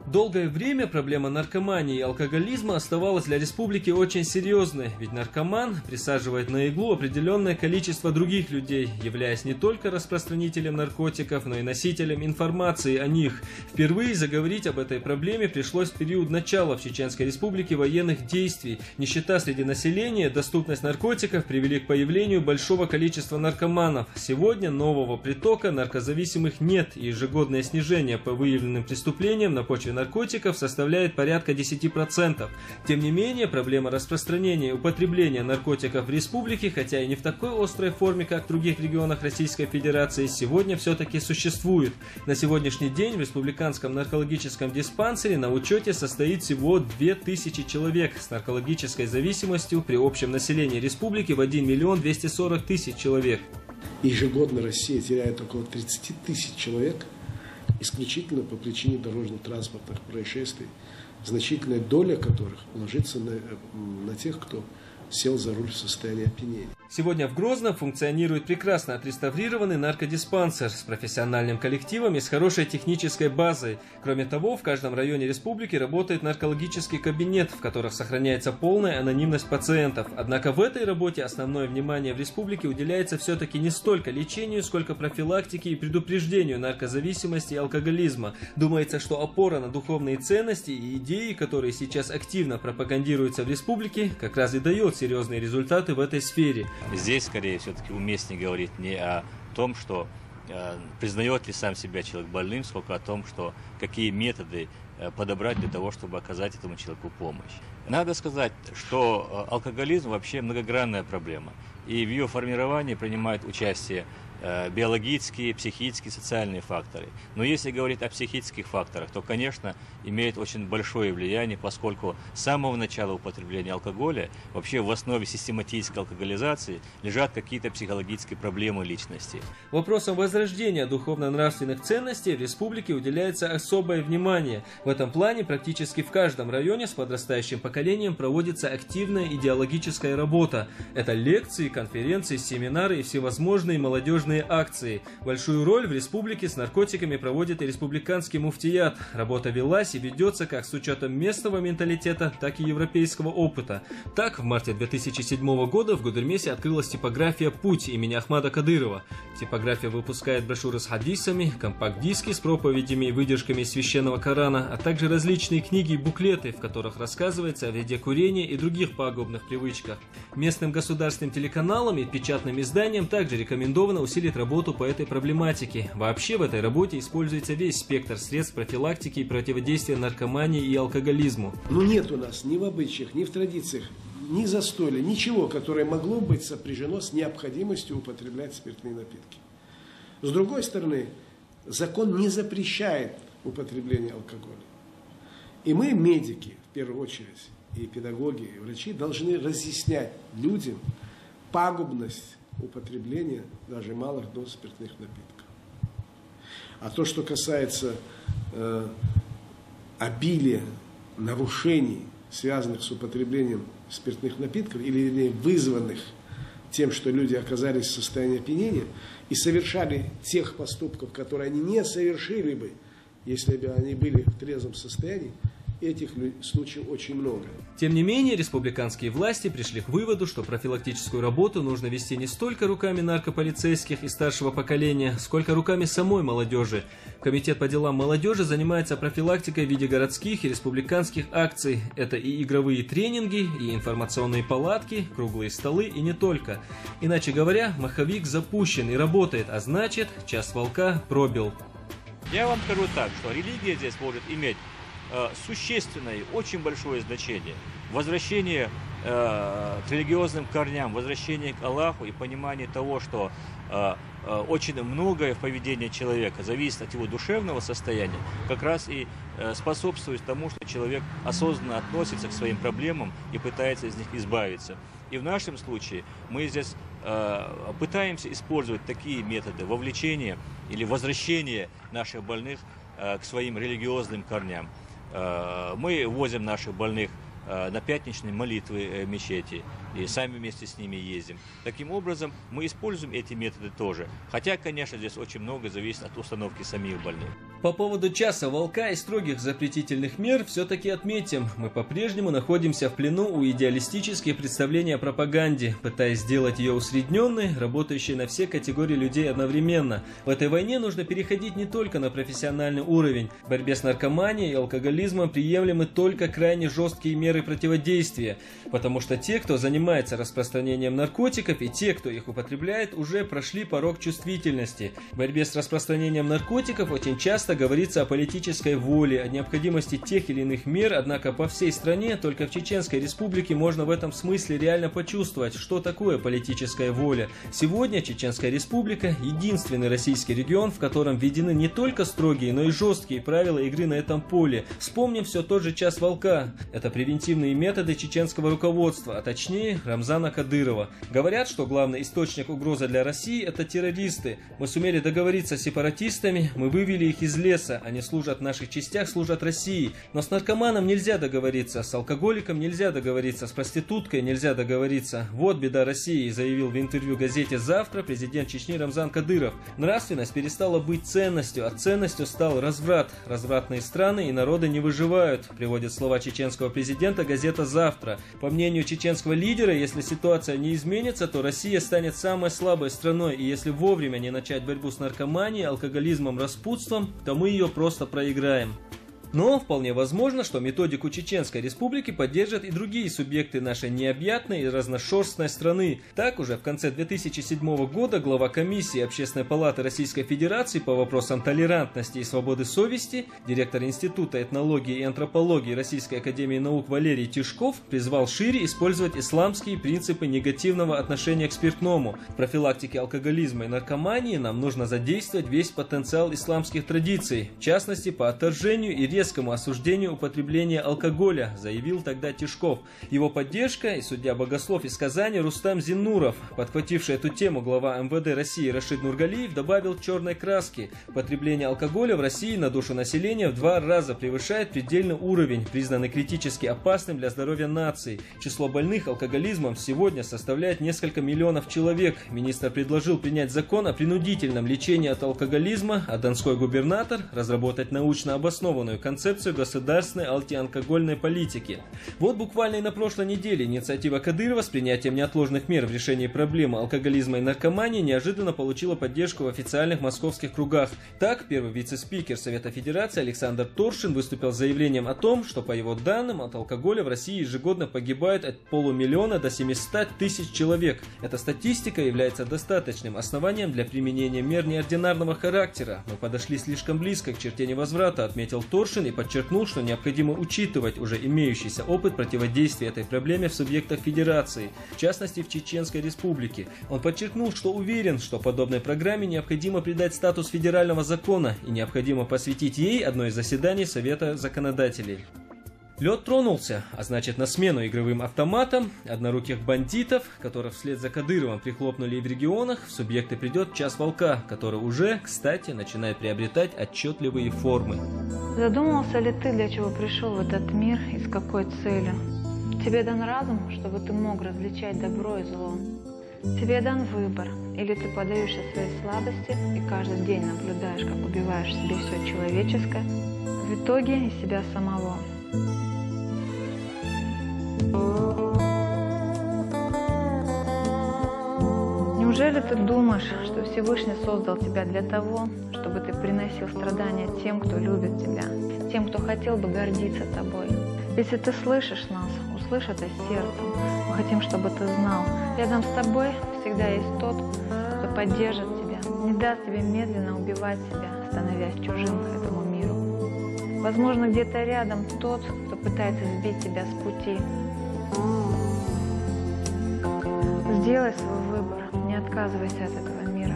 Долгое время проблема наркомании и алкоголизма оставалась для республики очень серьезной, ведь наркоман присаживает на иглу определенное количество других людей, являясь не только распространителем наркотиков, но и носителем информации о них. Впервые заговорить об этой проблеме пришлось в период начала в Чеченской Республике военных действий. Нищета среди населения, доступность наркотиков привели к появлению большого количества наркоманов. Сегодня нового притока наркозависимых нет, и ежегодное снижение по выявленным преступлениям на почве наркотиков составляет порядка 10%. Тем не менее, проблема распространения и употребления наркотиков в республике, хотя и не в такой острой форме, как в других регионах Российской Федерации, сегодня все-таки существует. На сегодняшний день в республиканском наркологическом диспансере на учете состоит всего 2000 человек с наркологической зависимостью при общем населении республики в 1 240 000 человек. Ежегодно Россия теряет около 30 000 человек исключительно по причине дорожно-транспортных происшествий, значительная доля которых ложится на тех, кто сел за руль в состоянии опьянения. Сегодня в Грозном функционирует прекрасно отреставрированный наркодиспансер с профессиональным коллективом и с хорошей технической базой. Кроме того, в каждом районе республики работает наркологический кабинет, в которых сохраняется полная анонимность пациентов. Однако в этой работе основное внимание в республике уделяется все-таки не столько лечению, сколько профилактике и предупреждению наркозависимости и алкоголизма. Думается, что опора на духовные ценности и идеи, которые сейчас активно пропагандируются в республике, как раз и дает серьезные результаты в этой сфере. Здесь, скорее, все-таки уместнее говорить не о том, что признает ли сам себя человек больным, сколько о том, что какие методы подобрать для того, чтобы оказать этому человеку помощь. Надо сказать, что алкоголизм вообще многогранная проблема, и в ее формировании принимают участие биологические, психические, социальные факторы. Но если говорить о психических факторах, то, конечно, имеет очень большое влияние, поскольку с самого начала употребления алкоголя вообще в основе систематической алкоголизации лежат какие-то психологические проблемы личности. Вопросам возрождения духовно-нравственных ценностей в республике уделяется особое внимание. В этом плане практически в каждом районе с подрастающим поколением проводится активная идеологическая работа. Это лекции, конференции, семинары и всевозможные молодежные акции. Большую роль в республике с наркотиками проводит и республиканский муфтият. Работа велась и ведется как с учетом местного менталитета, так и европейского опыта. Так, в марте 2007 года в Гудермесе открылась типография «Путь» имени Ахмада Кадырова. Типография выпускает брошюры с хадисами, компакт-диски с проповедями и выдержками из священного Корана, а также различные книги и буклеты, в которых рассказывается о вреде курения и других пагубных привычках. Местным государственным телеканалам и печатным изданиям также рекомендовано усилить работу по этой проблематике. Вообще в этой работе используется весь спектр средств профилактики и противодействия наркомании и алкоголизму. Но нет у нас ни в обычаях, ни в традициях, ни застолья, ничего, которое могло быть сопряжено с необходимостью употреблять спиртные напитки. С другой стороны, закон не запрещает употребление алкоголя. И мы, медики, в первую очередь, и педагоги, и врачи, должны разъяснять людям пагубность употребления даже малых доз спиртных напитков. А то, что касается обилие нарушений, связанных с употреблением спиртных напитков, или вернее вызванных тем, что люди оказались в состоянии опьянения и совершали тех поступков, которые они не совершили бы, если бы они были в трезвом состоянии, этих случаев очень много. Тем не менее, республиканские власти пришли к выводу, что профилактическую работу нужно вести не столько руками наркополицейских и старшего поколения, сколько руками самой молодежи. Комитет по делам молодежи занимается профилактикой в виде городских и республиканских акций. Это и игровые тренинги, и информационные палатки, круглые столы и не только. Иначе говоря, маховик запущен и работает, а значит, час волка пробил. Я вам скажу так, что религия здесь может иметь существенное, очень большое значение. Возвращение к религиозным корням, возвращение к Аллаху и понимание того, что очень многое в поведении человека зависит от его душевного состояния, как раз и способствует тому, что человек осознанно относится к своим проблемам и пытается из них избавиться. И в нашем случае мы здесь пытаемся использовать такие методы вовлечения или возвращения наших больных к своим религиозным корням. Мы возим наших больных на пятничные молитвы мечети и сами вместе с ними ездим. Таким образом, мы используем эти методы тоже. Хотя, конечно, здесь очень много зависит от установки самих больных. По поводу часа волка и строгих запретительных мер все-таки отметим, мы по-прежнему находимся в плену у идеалистических представлений о пропаганде, пытаясь сделать ее усредненной, работающей на все категории людей одновременно. В этой войне нужно переходить не только на профессиональный уровень. В борьбе с наркоманией и алкоголизмом приемлемы только крайне жесткие меры противодействия, потому что те, кто занимается распространением наркотиков, и те, кто их употребляет, уже прошли порог чувствительности. В борьбе с распространением наркотиков очень часто говорится о политической воле, о необходимости тех или иных мер, однако по всей стране, только в Чеченской Республике можно в этом смысле реально почувствовать, что такое политическая воля. Сегодня Чеченская Республика – единственный российский регион, в котором введены не только строгие, но и жесткие правила игры на этом поле. Вспомним все тот же час волка. Это превентивные методы чеченского руководства, а точнее Рамзана Кадырова. Говорят, что главный источник угрозы для России – это террористы. Мы сумели договориться с сепаратистами, мы вывели их из леса, они служат в наших частях, служат России. Но с наркоманом нельзя договориться, с алкоголиком нельзя договориться, с проституткой нельзя договориться. Вот беда России, заявил в интервью газете «Завтра» президент Чечни Рамзан Кадыров. Нравственность перестала быть ценностью, а ценностью стал разврат. Развратные страны и народы не выживают, приводит слова чеченского президента газета «Завтра». По мнению чеченского лидера, если ситуация не изменится, то Россия станет самой слабой страной, и если вовремя не начать борьбу с наркоманией, алкоголизмом, распутством, то мы ее просто проиграем. Но вполне возможно, что методику Чеченской Республики поддержат и другие субъекты нашей необъятной и разношерстной страны. Так, уже в конце 2007 года глава комиссии Общественной палаты Российской Федерации по вопросам толерантности и свободы совести, директор Института этнологии и антропологии Российской академии наук Валерий Тишков призвал шире использовать исламские принципы негативного отношения к спиртному. В профилактике алкоголизма и наркомании нам нужно задействовать весь потенциал исламских традиций, в частности по отторжению и резкому осуждению употребления алкоголя, заявил тогда Тишков. Его поддержка и судья-богослов из Казани Рустам Зиннуров, подхвативший эту тему глава МВД России Рашид Нургалиев, добавил черной краски. Потребление алкоголя в России на душу населения в 2 раза превышает предельный уровень, признанный критически опасным для здоровья нации. Число больных алкоголизмом сегодня составляет несколько миллионов человек. Министр предложил принять закон о принудительном лечении от алкоголизма, а донской губернатор разработать научно обоснованную концепцию государственной антиалкогольной политики. Вот буквально и на прошлой неделе инициатива Кадырова с принятием неотложных мер в решении проблемы алкоголизма и наркомании неожиданно получила поддержку в официальных московских кругах. Так, первый вице-спикер Совета Федерации Александр Торшин выступил с заявлением о том, что, по его данным, от алкоголя в России ежегодно погибает от 500 000 до 700 000 человек. Эта статистика является достаточным основанием для применения мер неординарного характера. Мы подошли слишком близко к черте невозврата, отметил Торшин и подчеркнул, что необходимо учитывать уже имеющийся опыт противодействия этой проблеме в субъектах Федерации, в частности в Чеченской Республике. Он подчеркнул, что уверен, что подобной программе необходимо придать статус федерального закона и необходимо посвятить ей одно из заседаний Совета законодателей. Лед тронулся, а значит на смену игровым автоматам, одноруких бандитов, которых вслед за Кадыровым прихлопнули и в регионах, в субъекты придет час волка, который уже, кстати, начинает приобретать отчетливые формы. Задумался ли ты, для чего пришел в этот мир и с какой целью? Тебе дан разум, чтобы ты мог различать добро и зло. Тебе дан выбор, или ты подаешься своей слабости и каждый день наблюдаешь, как убиваешь в себе все человеческое, в итоге и себя самого. Неужели ты думаешь, что Всевышний создал тебя для того, чтобы ты приносил страдания тем, кто любит тебя, тем, кто хотел бы гордиться тобой? Если ты слышишь нас, услышь это сердцем. Мы хотим, чтобы ты знал, рядом с тобой всегда есть тот, кто поддержит тебя, не даст тебе медленно убивать себя, становясь чужим этому миру. Возможно, где-то рядом тот, кто пытается сбить тебя с пути. Сделай свой выбор, не отказывайся от этого мира.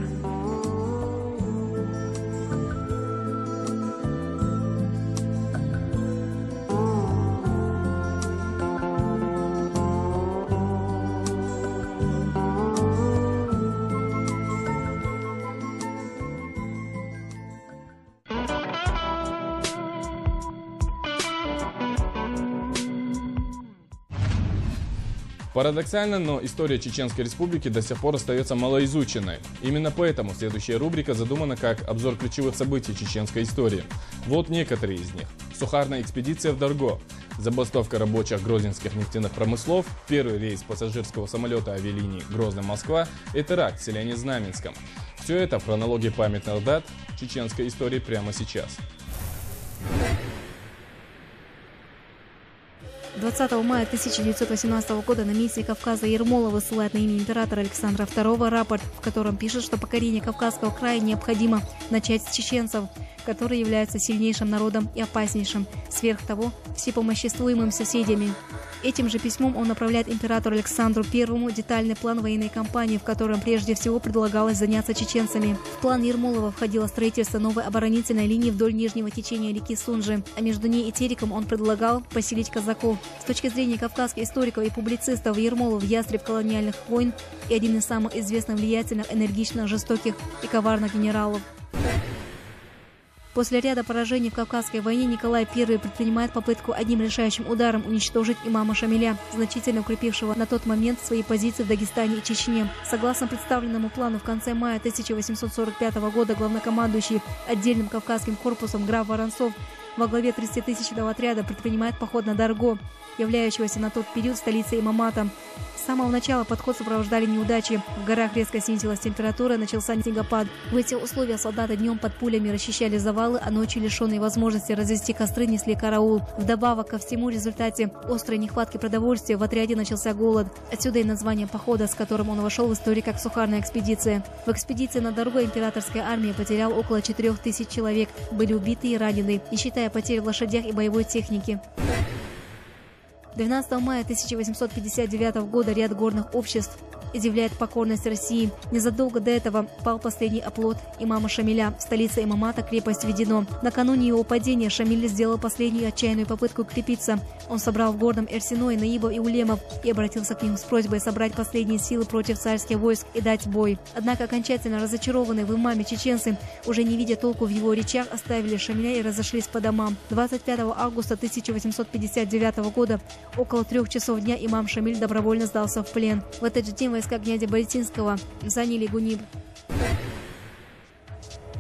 Парадоксально, но история Чеченской Республики до сих пор остается малоизученной. Именно поэтому следующая рубрика задумана как обзор ключевых событий чеченской истории. Вот некоторые из них. Сухарная экспедиция в Дарго, забастовка рабочих грозненских нефтяных промыслов, первый рейс пассажирского самолета авиалинии Грозный-Москва и теракт в селе Знаменском. Все это в хронологии памятных дат чеченской истории прямо сейчас. 20 мая 1918 года наместник Кавказа Ермолов высылает на имя императора Александра II рапорт, в котором пишет, что покорение Кавказского края необходимо начать с чеченцев, которые являются сильнейшим народом и опаснейшим, сверх того, всепомоществуемым соседями. Этим же письмом он направляет императору Александру I детальный план военной кампании, в котором прежде всего предлагалось заняться чеченцами. В план Ермолова входило строительство новой оборонительной линии вдоль нижнего течения реки Сунжи, а между ней и Тереком он предлагал поселить казаков. С точки зрения кавказских историков и публицистов, Ермолов – ястреб колониальных войн и один из самых известных, влиятельных, энергичных, жестоких и коварных генералов. После ряда поражений в Кавказской войне Николай I предпринимает попытку одним решающим ударом уничтожить имама Шамиля, значительно укрепившего на тот момент свои позиции в Дагестане и Чечне. Согласно представленному плану, в конце мая 1845 года главнокомандующий отдельным Кавказским корпусом граф Воронцов во главе 30-тысячного отряда предпринимает поход на Дарго, являющегося на тот период столицей имамата. С самого начала подход сопровождали неудачи. В горах резко снизилась температура, начался снегопад. В этих условиях солдаты днем под пулями расчищали завалы, а ночью, лишенные возможности развести костры, несли караул. Вдобавок ко всему, в результате острой нехватки продовольствия в отряде начался голод. Отсюда и название похода, с которым он вошел в историю как Сухарная экспедиция. В экспедиции на Дарго императорская армия потеряла около 4000 человек. Были убиты и ранены, не считая потерь в лошадях и боевой технике. 12 мая 1859 года ряд горных обществ изъявляет покорность России. Незадолго до этого пал последний оплот имама Шамиля. Столица имамата, крепость Ведено. Накануне его падения Шамиль сделал последнюю отчаянную попытку укрепиться. Он собрал в горном Эрсиное наибов и улемов и обратился к ним с просьбой собрать последние силы против царских войск и дать бой. Однако окончательно разочарованные в имаме чеченцы, уже не видя толку в его речах, оставили Шамиля и разошлись по домам. 25 августа 1859 года около 3 часов дня имам Шамиль добровольно сдался в плен. В этот же день войска князя Борятинского заняли Гуниб.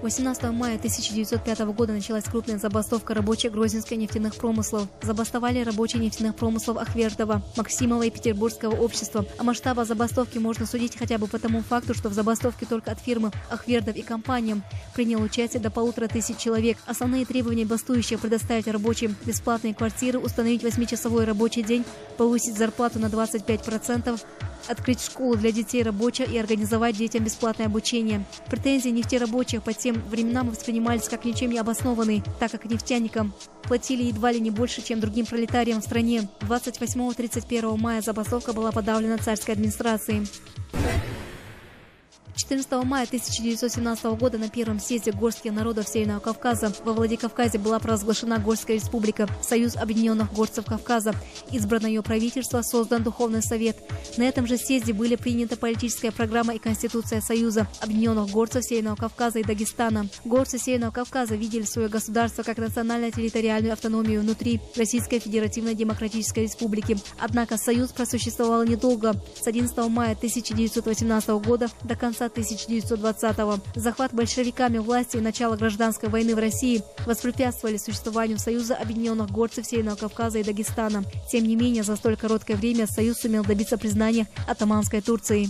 18 мая 1905 года началась крупная забастовка рабочих Грозненской нефтяных промыслов. Забастовали рабочие нефтяных промыслов Ахвердова, Максимова и Петербургского общества. О масштабах забастовки можно судить хотя бы по тому факту, что в забастовке только от фирмы Ахвердов и компаниям приняло участие до 1500 человек. Основные требования бастующих – предоставить рабочим бесплатные квартиры, установить 8-часовой рабочий день, повысить зарплату на 25%, открыть школу для детей рабочих и организовать детям бесплатное обучение. Претензии нефтерабочих по тем временам воспринимались как ничем не обоснованные, так как нефтяникам платили едва ли не больше, чем другим пролетариям в стране. 28-31 мая забастовка была подавлена царской администрацией. 14 мая 1917 года на Первом съезде горских народов Северного Кавказа во Владикавказе была провозглашена Горская республика, Союз объединенных горцев Кавказа. Избрано ее правительство, создан Духовный совет. На этом же съезде были приняты политическая программа и Конституция Союза объединенных горцев Северного Кавказа и Дагестана. Горцы Северного Кавказа видели свое государство как национально-территориальную автономию внутри Российской Федеративно-Демократической Республики. Однако Союз просуществовал недолго, с 11 мая 1918 года до конца 1920-го. Захват большевиками власти и начало гражданской войны в России воспрепятствовали существованию Союза объединенных горцев Северного Кавказа и Дагестана. Тем не менее, за столь короткое время Союз сумел добиться признания Оттоманской Турции.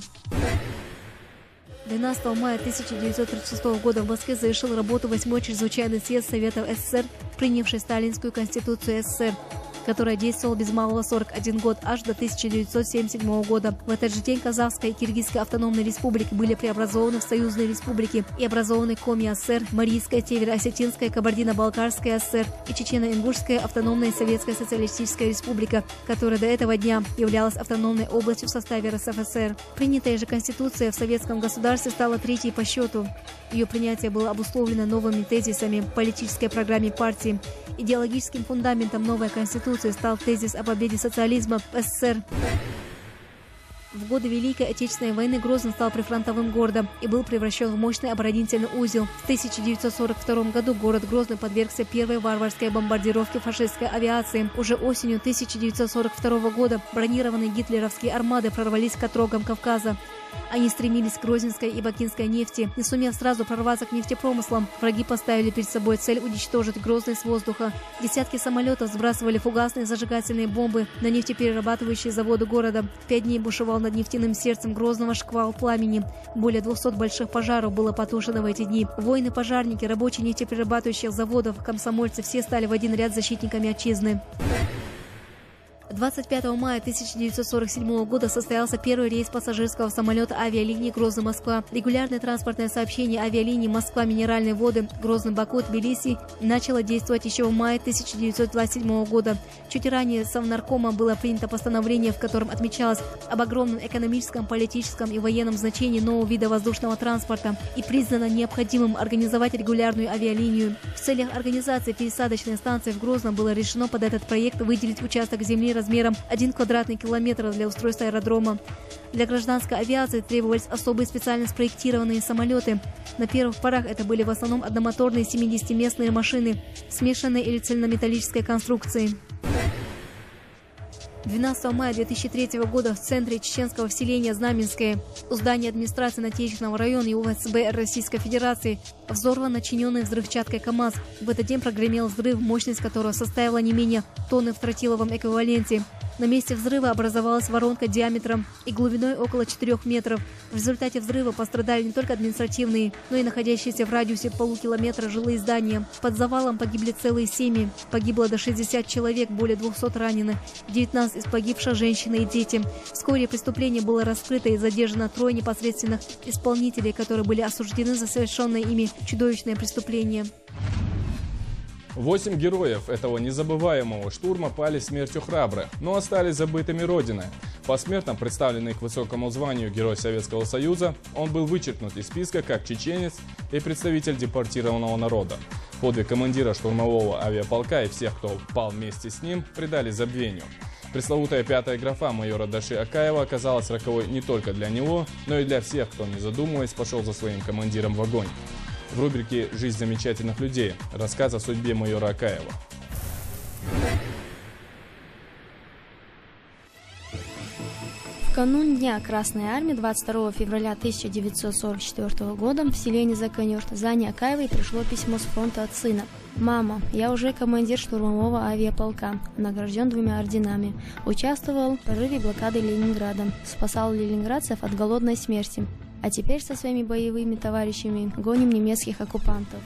12 мая 1936 года в Москве завершил работу 8-й чрезвычайный съезд Советов СССР, принявший Сталинскую Конституцию СССР, которая действовала без малого 41 год, аж до 1977 года. В этот же день Казахская и Киргизская автономные республики были преобразованы в союзные республики и образованы Коми-ССР, Марийская, Северо-Осетинская, Кабардино-Балкарская ССР и Чечено-Ингушская автономная Советская социалистическая республика, которая до этого дня являлась автономной областью в составе РСФСР. Принятая же Конституция в советском государстве стала третьей по счету. Ее принятие было обусловлено новыми тезисами в политической программе партии. Идеологическим фундаментом новой Конституции стал тезис о победе социализма в СССР. В годы Великой Отечественной войны Грозный стал прифронтовым городом и был превращен в мощный оборонительный узел. В 1942 году город Грозный подвергся первой варварской бомбардировке фашистской авиации. Уже осенью 1942 года бронированные гитлеровские армады прорвались к отрогам Кавказа. Они стремились к Грозненской и Бакинской нефти. Не сумев сразу прорваться к нефтепромыслам, враги поставили перед собой цель уничтожить Грозный с воздуха. Десятки самолетов сбрасывали фугасные зажигательные бомбы на нефтеперерабатывающие заводы города. В 5 дней бушевал над нефтяным сердцем Грозного шквал пламени. Более 200 больших пожаров было потушено в эти дни. Воины-пожарники, рабочие нефтеперерабатывающих заводов, комсомольцы — все стали в один ряд защитниками отчизны. 25 мая 1947 года состоялся первый рейс пассажирского самолета авиалинии Грозный-Москва. Регулярное транспортное сообщение авиалинии Москва-Минеральные воды Грозный-Баку-Тбилиси начало действовать еще в мае 1927 года. Чуть ранее Совнаркомом было принято постановление, в котором отмечалось об огромном экономическом, политическом и военном значении нового вида воздушного транспорта и признано необходимым организовать регулярную авиалинию. В целях организации пересадочной станции в Грозном было решено под этот проект выделить участок земли размером 1 квадратный километр для устройства аэродрома. Для гражданской авиации требовались особые специально спроектированные самолеты. На первых порах это были в основном одномоторные 70-местные машины, смешанной или цельнометаллической конструкции. 12 мая 2003 года в центре чеченского селения Знаменское у здания администрации Натечного района и УСБ Российской Федерации взорван начиненный взрывчаткой КАМАЗ. В этот день прогремел взрыв, мощность которого составила не менее тонны в тротиловом эквиваленте. На месте взрыва образовалась воронка диаметром и глубиной около 4 метров. В результате взрыва пострадали не только административные, но и находящиеся в радиусе полукилометра жилые здания. Под завалом погибли целые семьи. Погибло до 60 человек, более 200 ранены. 19 из погибших женщины и дети. Вскоре преступление было раскрыто и задержано 3 непосредственных исполнителей, которые были осуждены за совершенное ими чудовищное преступление. 8 героев этого незабываемого штурма пали смертью храбрых, но остались забытыми Родиной. Посмертно представленный к высокому званию Герой Советского Союза, он был вычеркнут из списка как чеченец и представитель депортированного народа. Подвиг командира штурмового авиаполка и всех, кто пал вместе с ним, предали забвению. Пресловутая 5-я графа майора Даши Акаева оказалась роковой не только для него, но и для всех, кто, не задумываясь, пошел за своим командиром в огонь. В рубрике «Жизнь замечательных людей» рассказ о судьбе майора Акаева. В канун Дня Красной Армии 22 февраля 1944 года в селение Законёрт Зане Акаевой пришло письмо с фронта от сына. «Мама, я уже командир штурмового авиаполка, награжден 2 орденами. Участвовал в прорыве блокады Ленинграда, спасал ленинградцев от голодной смерти. А теперь со своими боевыми товарищами гоним немецких оккупантов.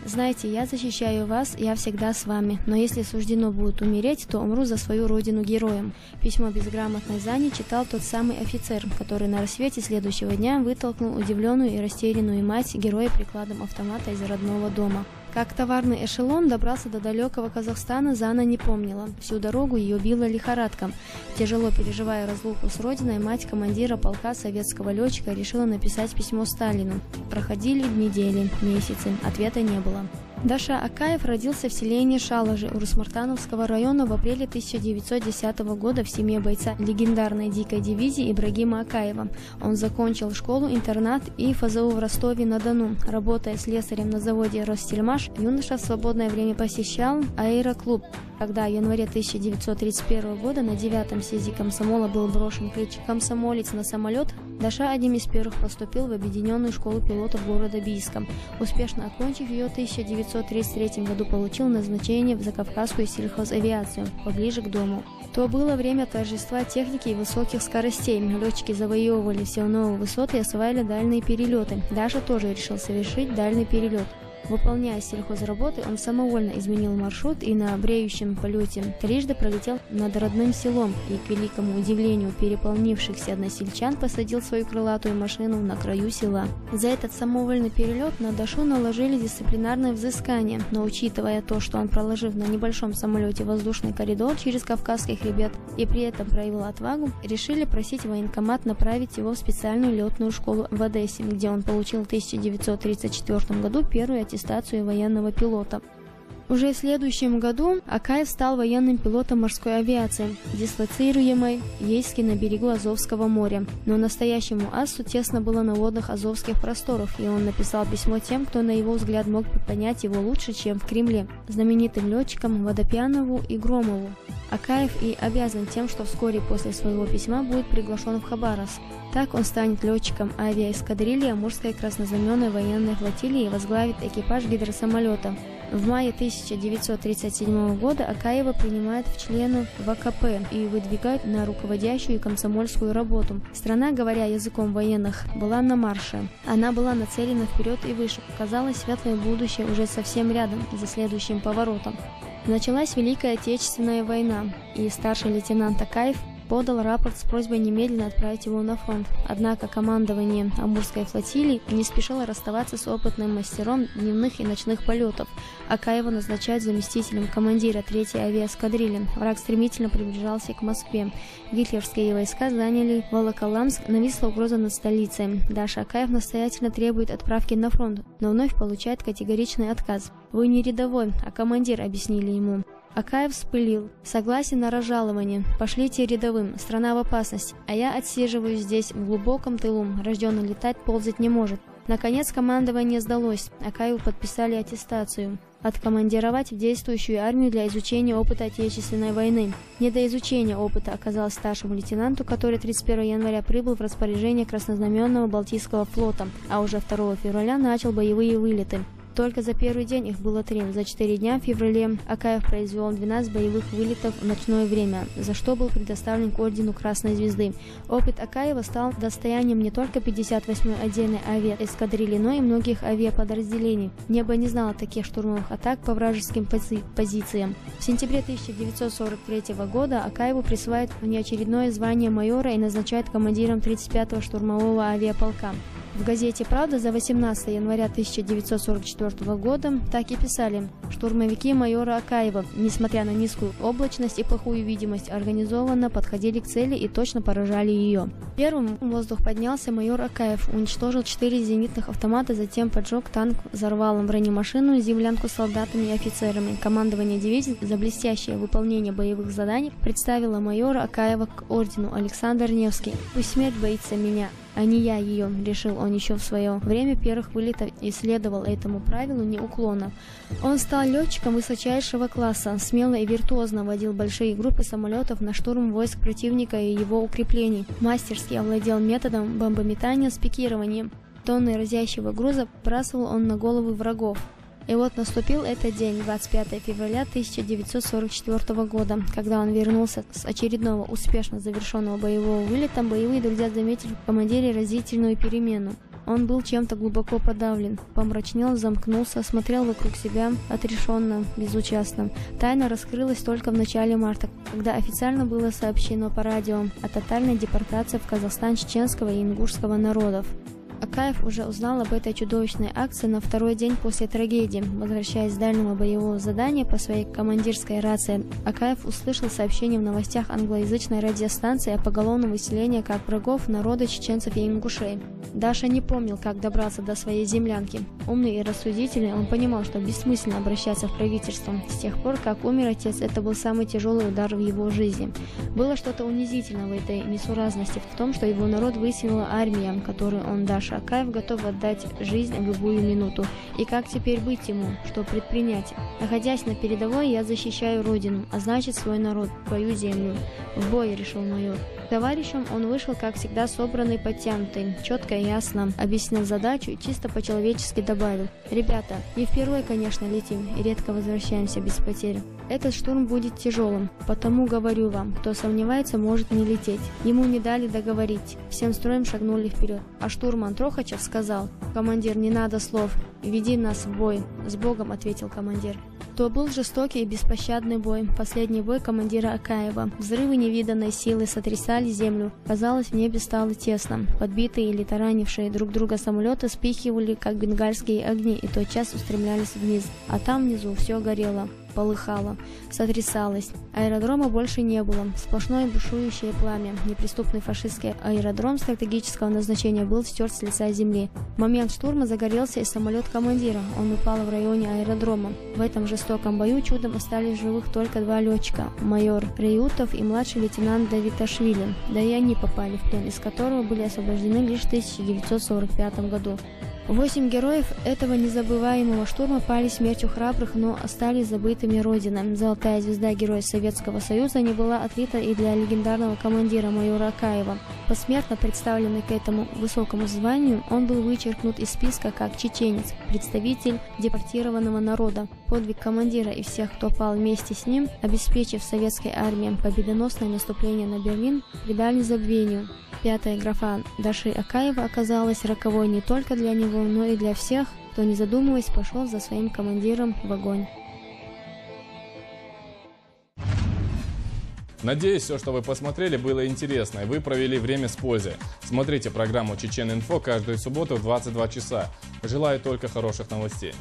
Знаете, я защищаю вас, я всегда с вами, но если суждено будет умереть, то умру за свою родину героем». Письмо безграмотной Зани читал тот самый офицер, который на рассвете следующего дня вытолкнул удивленную и растерянную мать героя прикладом автомата из родного дома. Как товарный эшелон добрался до далекого Казахстана, Зана не помнила. Всю дорогу ее била лихорадка. Тяжело переживая разлуку с родиной, мать командира полка советского летчика решила написать письмо Сталину. Проходили недели, месяцы, ответа не было. Даша Акаев родился в селении Шалажи Урус-Мартановского района в апреле 1910 года в семье бойца легендарной дикой дивизии Ибрагима Акаева. Он закончил школу-интернат и ФЗУ в Ростове-на-Дону. Работая слесарем на заводе «Ростельмаш», юноша в свободное время посещал аэроклуб. Когда в январе 1931 года на 9-м съезде комсомола был брошен клич «Комсомолец на самолет», Даша одним из первых поступил в объединенную школу пилотов города Бийска. Успешно окончив ее, в 1933 году получил назначение в Закавказскую сельхозавиацию, поближе к дому. То было время торжества техники и высоких скоростей. Летчики завоевывали все новые высоты и осваивали дальние перелеты. Даша тоже решил совершить дальний перелет. Выполняя сельхозработы, он самовольно изменил маршрут и на бреющем полете трижды пролетел над родным селом и, к великому удивлению переполнившихся односельчан, посадил свою крылатую машину на краю села. За этот самовольный перелет на Дашу наложили дисциплинарное взыскание, но учитывая то, что он, проложив на небольшом самолете воздушный коридор через Кавказский хребет и при этом проявил отвагу, решили просить военкомат направить его в специальную летную школу в Одессе, где он получил в 1934 году первую аттестацию военного пилота. Уже в следующем году Акаев стал военным пилотом морской авиации, дислоцируемой в Ейске на берегу Азовского моря. Но настоящему асу тесно было на водных азовских просторах, и он написал письмо тем, кто, на его взгляд, мог понять его лучше, чем в Кремле, знаменитым летчикам Водопьянову и Громову. Акаев и обязан тем, что вскоре после своего письма будет приглашен в Хабаровск. Так он станет летчиком авиаэскадрильи Амурской краснознаменной военной флотилии и возглавит экипаж гидросамолета. В мае 1937 года Акаева принимают в члены ВКП и выдвигают на руководящую комсомольскую работу. Страна, говоря языком военных, была на марше. Она была нацелена вперед и выше. Казалось, светлое будущее уже совсем рядом, за следующим поворотом. Началась Великая Отечественная война, и старший лейтенант Акаев подал рапорт с просьбой немедленно отправить его на фронт. Однако командование Амурской флотилии не спешило расставаться с опытным мастером дневных и ночных полетов. Акаева назначают заместителем командира 3-й авиаэскадрильи. Враг стремительно приближался к Москве. Гитлеровские войска заняли Волоколамск, нависла угроза над столицей. Даша Акаев настоятельно требует отправки на фронт, но вновь получает категоричный отказ. «Вы не рядовой, а командир», — объяснили ему. Акаев вспылил. «Согласен на разжалование. Пошлите рядовым. Страна в опасности. А я отсиживаюсь здесь, в глубоком тылу. Рожденный летать, ползать не может». Наконец командование сдалось. Акаеву подписали аттестацию. Откомандировать в действующую армию для изучения опыта Отечественной войны. Не до изучения опыта оказалось старшему лейтенанту, который 31 января прибыл в распоряжение Краснознаменного Балтийского флота, а уже 2 февраля начал боевые вылеты. Только за первый день их было 3. За 4 дня в феврале Акаев произвел 12 боевых вылетов в ночное время, за что был предоставлен к ордену Красной Звезды. Опыт Акаева стал достоянием не только 58-й отдельной авиаэскадрильи, но и многих авиаподразделений. Небо не знало таких штурмовых атак по вражеским позициям. В сентябре 1943 года Акаеву присваивают внеочередное звание майора и назначают командиром 35-го штурмового авиаполка. В газете «Правда» за 18 января 1944 года так и писали: штурмовики майора Акаева, несмотря на низкую облачность и плохую видимость, организованно подходили к цели и точно поражали ее. Первым в воздух поднялся майор Акаев, уничтожил 4 зенитных автомата, затем поджег танк, взорвал бронемашину, землянку с солдатами и офицерами. Командование дивизии за блестящее выполнение боевых заданий представило майора Акаева к ордену Александр Невский. «Пусть смерть боится меня, а не я ее», — решил он еще в свое время первых вылетов и следовал этому правилу неуклонно. Он стал летчиком высочайшего класса, смело и виртуозно водил большие группы самолетов на штурм войск противника и его укреплений. Мастерски овладел методом бомбометания с пикированием. Тонны разящего груза бросал он на головы врагов. И вот наступил этот день, 25 февраля 1944 года, когда он вернулся с очередного успешно завершенного боевого вылета. Боевые друзья заметили в командире разительную перемену. Он был чем-то глубоко подавлен, помрачнел, замкнулся, смотрел вокруг себя отрешенно, безучастно. Тайна раскрылась только в начале марта, когда официально было сообщено по радио о тотальной депортации в Казахстан чеченского и ингушского народов. Акаев уже узнал об этой чудовищной акции на второй день после трагедии. Возвращаясь с дальнего боевого задания по своей командирской рации, Акаев услышал сообщение в новостях англоязычной радиостанции о поголовном выселении как врагов народа чеченцев и ингушей. Даша не помнил, как добраться до своей землянки. Умный и рассудительный, он понимал, что бессмысленно обращаться в правительство. С тех пор, как умер отец, это был самый тяжелый удар в его жизни. Было что-то унизительное в этой несуразности, в том, что его народ выселила армия, которую он, Даша Акаев, готов отдать жизнь в любую минуту. И как теперь быть ему? Что предпринять? Находясь на передовой, я защищаю родину, а значит свой народ, свою землю. В бой, решил майор. Товарищем он вышел, как всегда, собранный, подтянутый, четко и ясно объяснил задачу и чисто по-человечески добавил: «Ребята, не впервые, конечно, летим и редко возвращаемся без потерь. Этот штурм будет тяжелым, потому говорю вам, кто сомневается, может не лететь». Ему не дали договорить, всем строем шагнули вперед. А штурман Трохачев сказал: «Командир, не надо слов, веди нас в бой». «С Богом», — ответил командир. То был жестокий и беспощадный бой, последний бой командира Акаева. Взрывы невиданной силы сотрясали землю. Казалось, в небе стало тесно. Подбитые или таранившие друг друга самолеты спихивали, как бенгальские огни, и тотчас устремлялись вниз. А там внизу все горело, полыхало, сотрясалось. Аэродрома больше не было. Сплошное бушующее пламя. Неприступный фашистский аэродром стратегического назначения был стерт с лица земли. В момент штурма загорелся и самолет командира. Он упал в районе аэродрома. В этом жестоком бою чудом остались живых только два летчика: майор Реютов и младший лейтенант Давиташвили. Да и они попали в плен, из которого были освобождены лишь в 1945 году. 8 героев этого незабываемого штурма пали смертью храбрых, но остались забытыми Родиной. Золотая звезда Героя Советского Союза не была отлита и для легендарного командира майора Акаева. Посмертно представленный к этому высокому званию, он был вычеркнут из списка как чеченец, представитель депортированного народа. Подвиг командира и всех, кто пал вместе с ним, обеспечив советской армии победоносное наступление на Берлин, предали забвению. Пятая графа Даши Акаева оказалась роковой не только для него, но и для всех, кто, не задумываясь, пошел за своим командиром в огонь. Надеюсь, все, что вы посмотрели, было интересно, и вы провели время с пользой. Смотрите программу «Чечен Инфо» каждую субботу в 22 часа. Желаю только хороших новостей.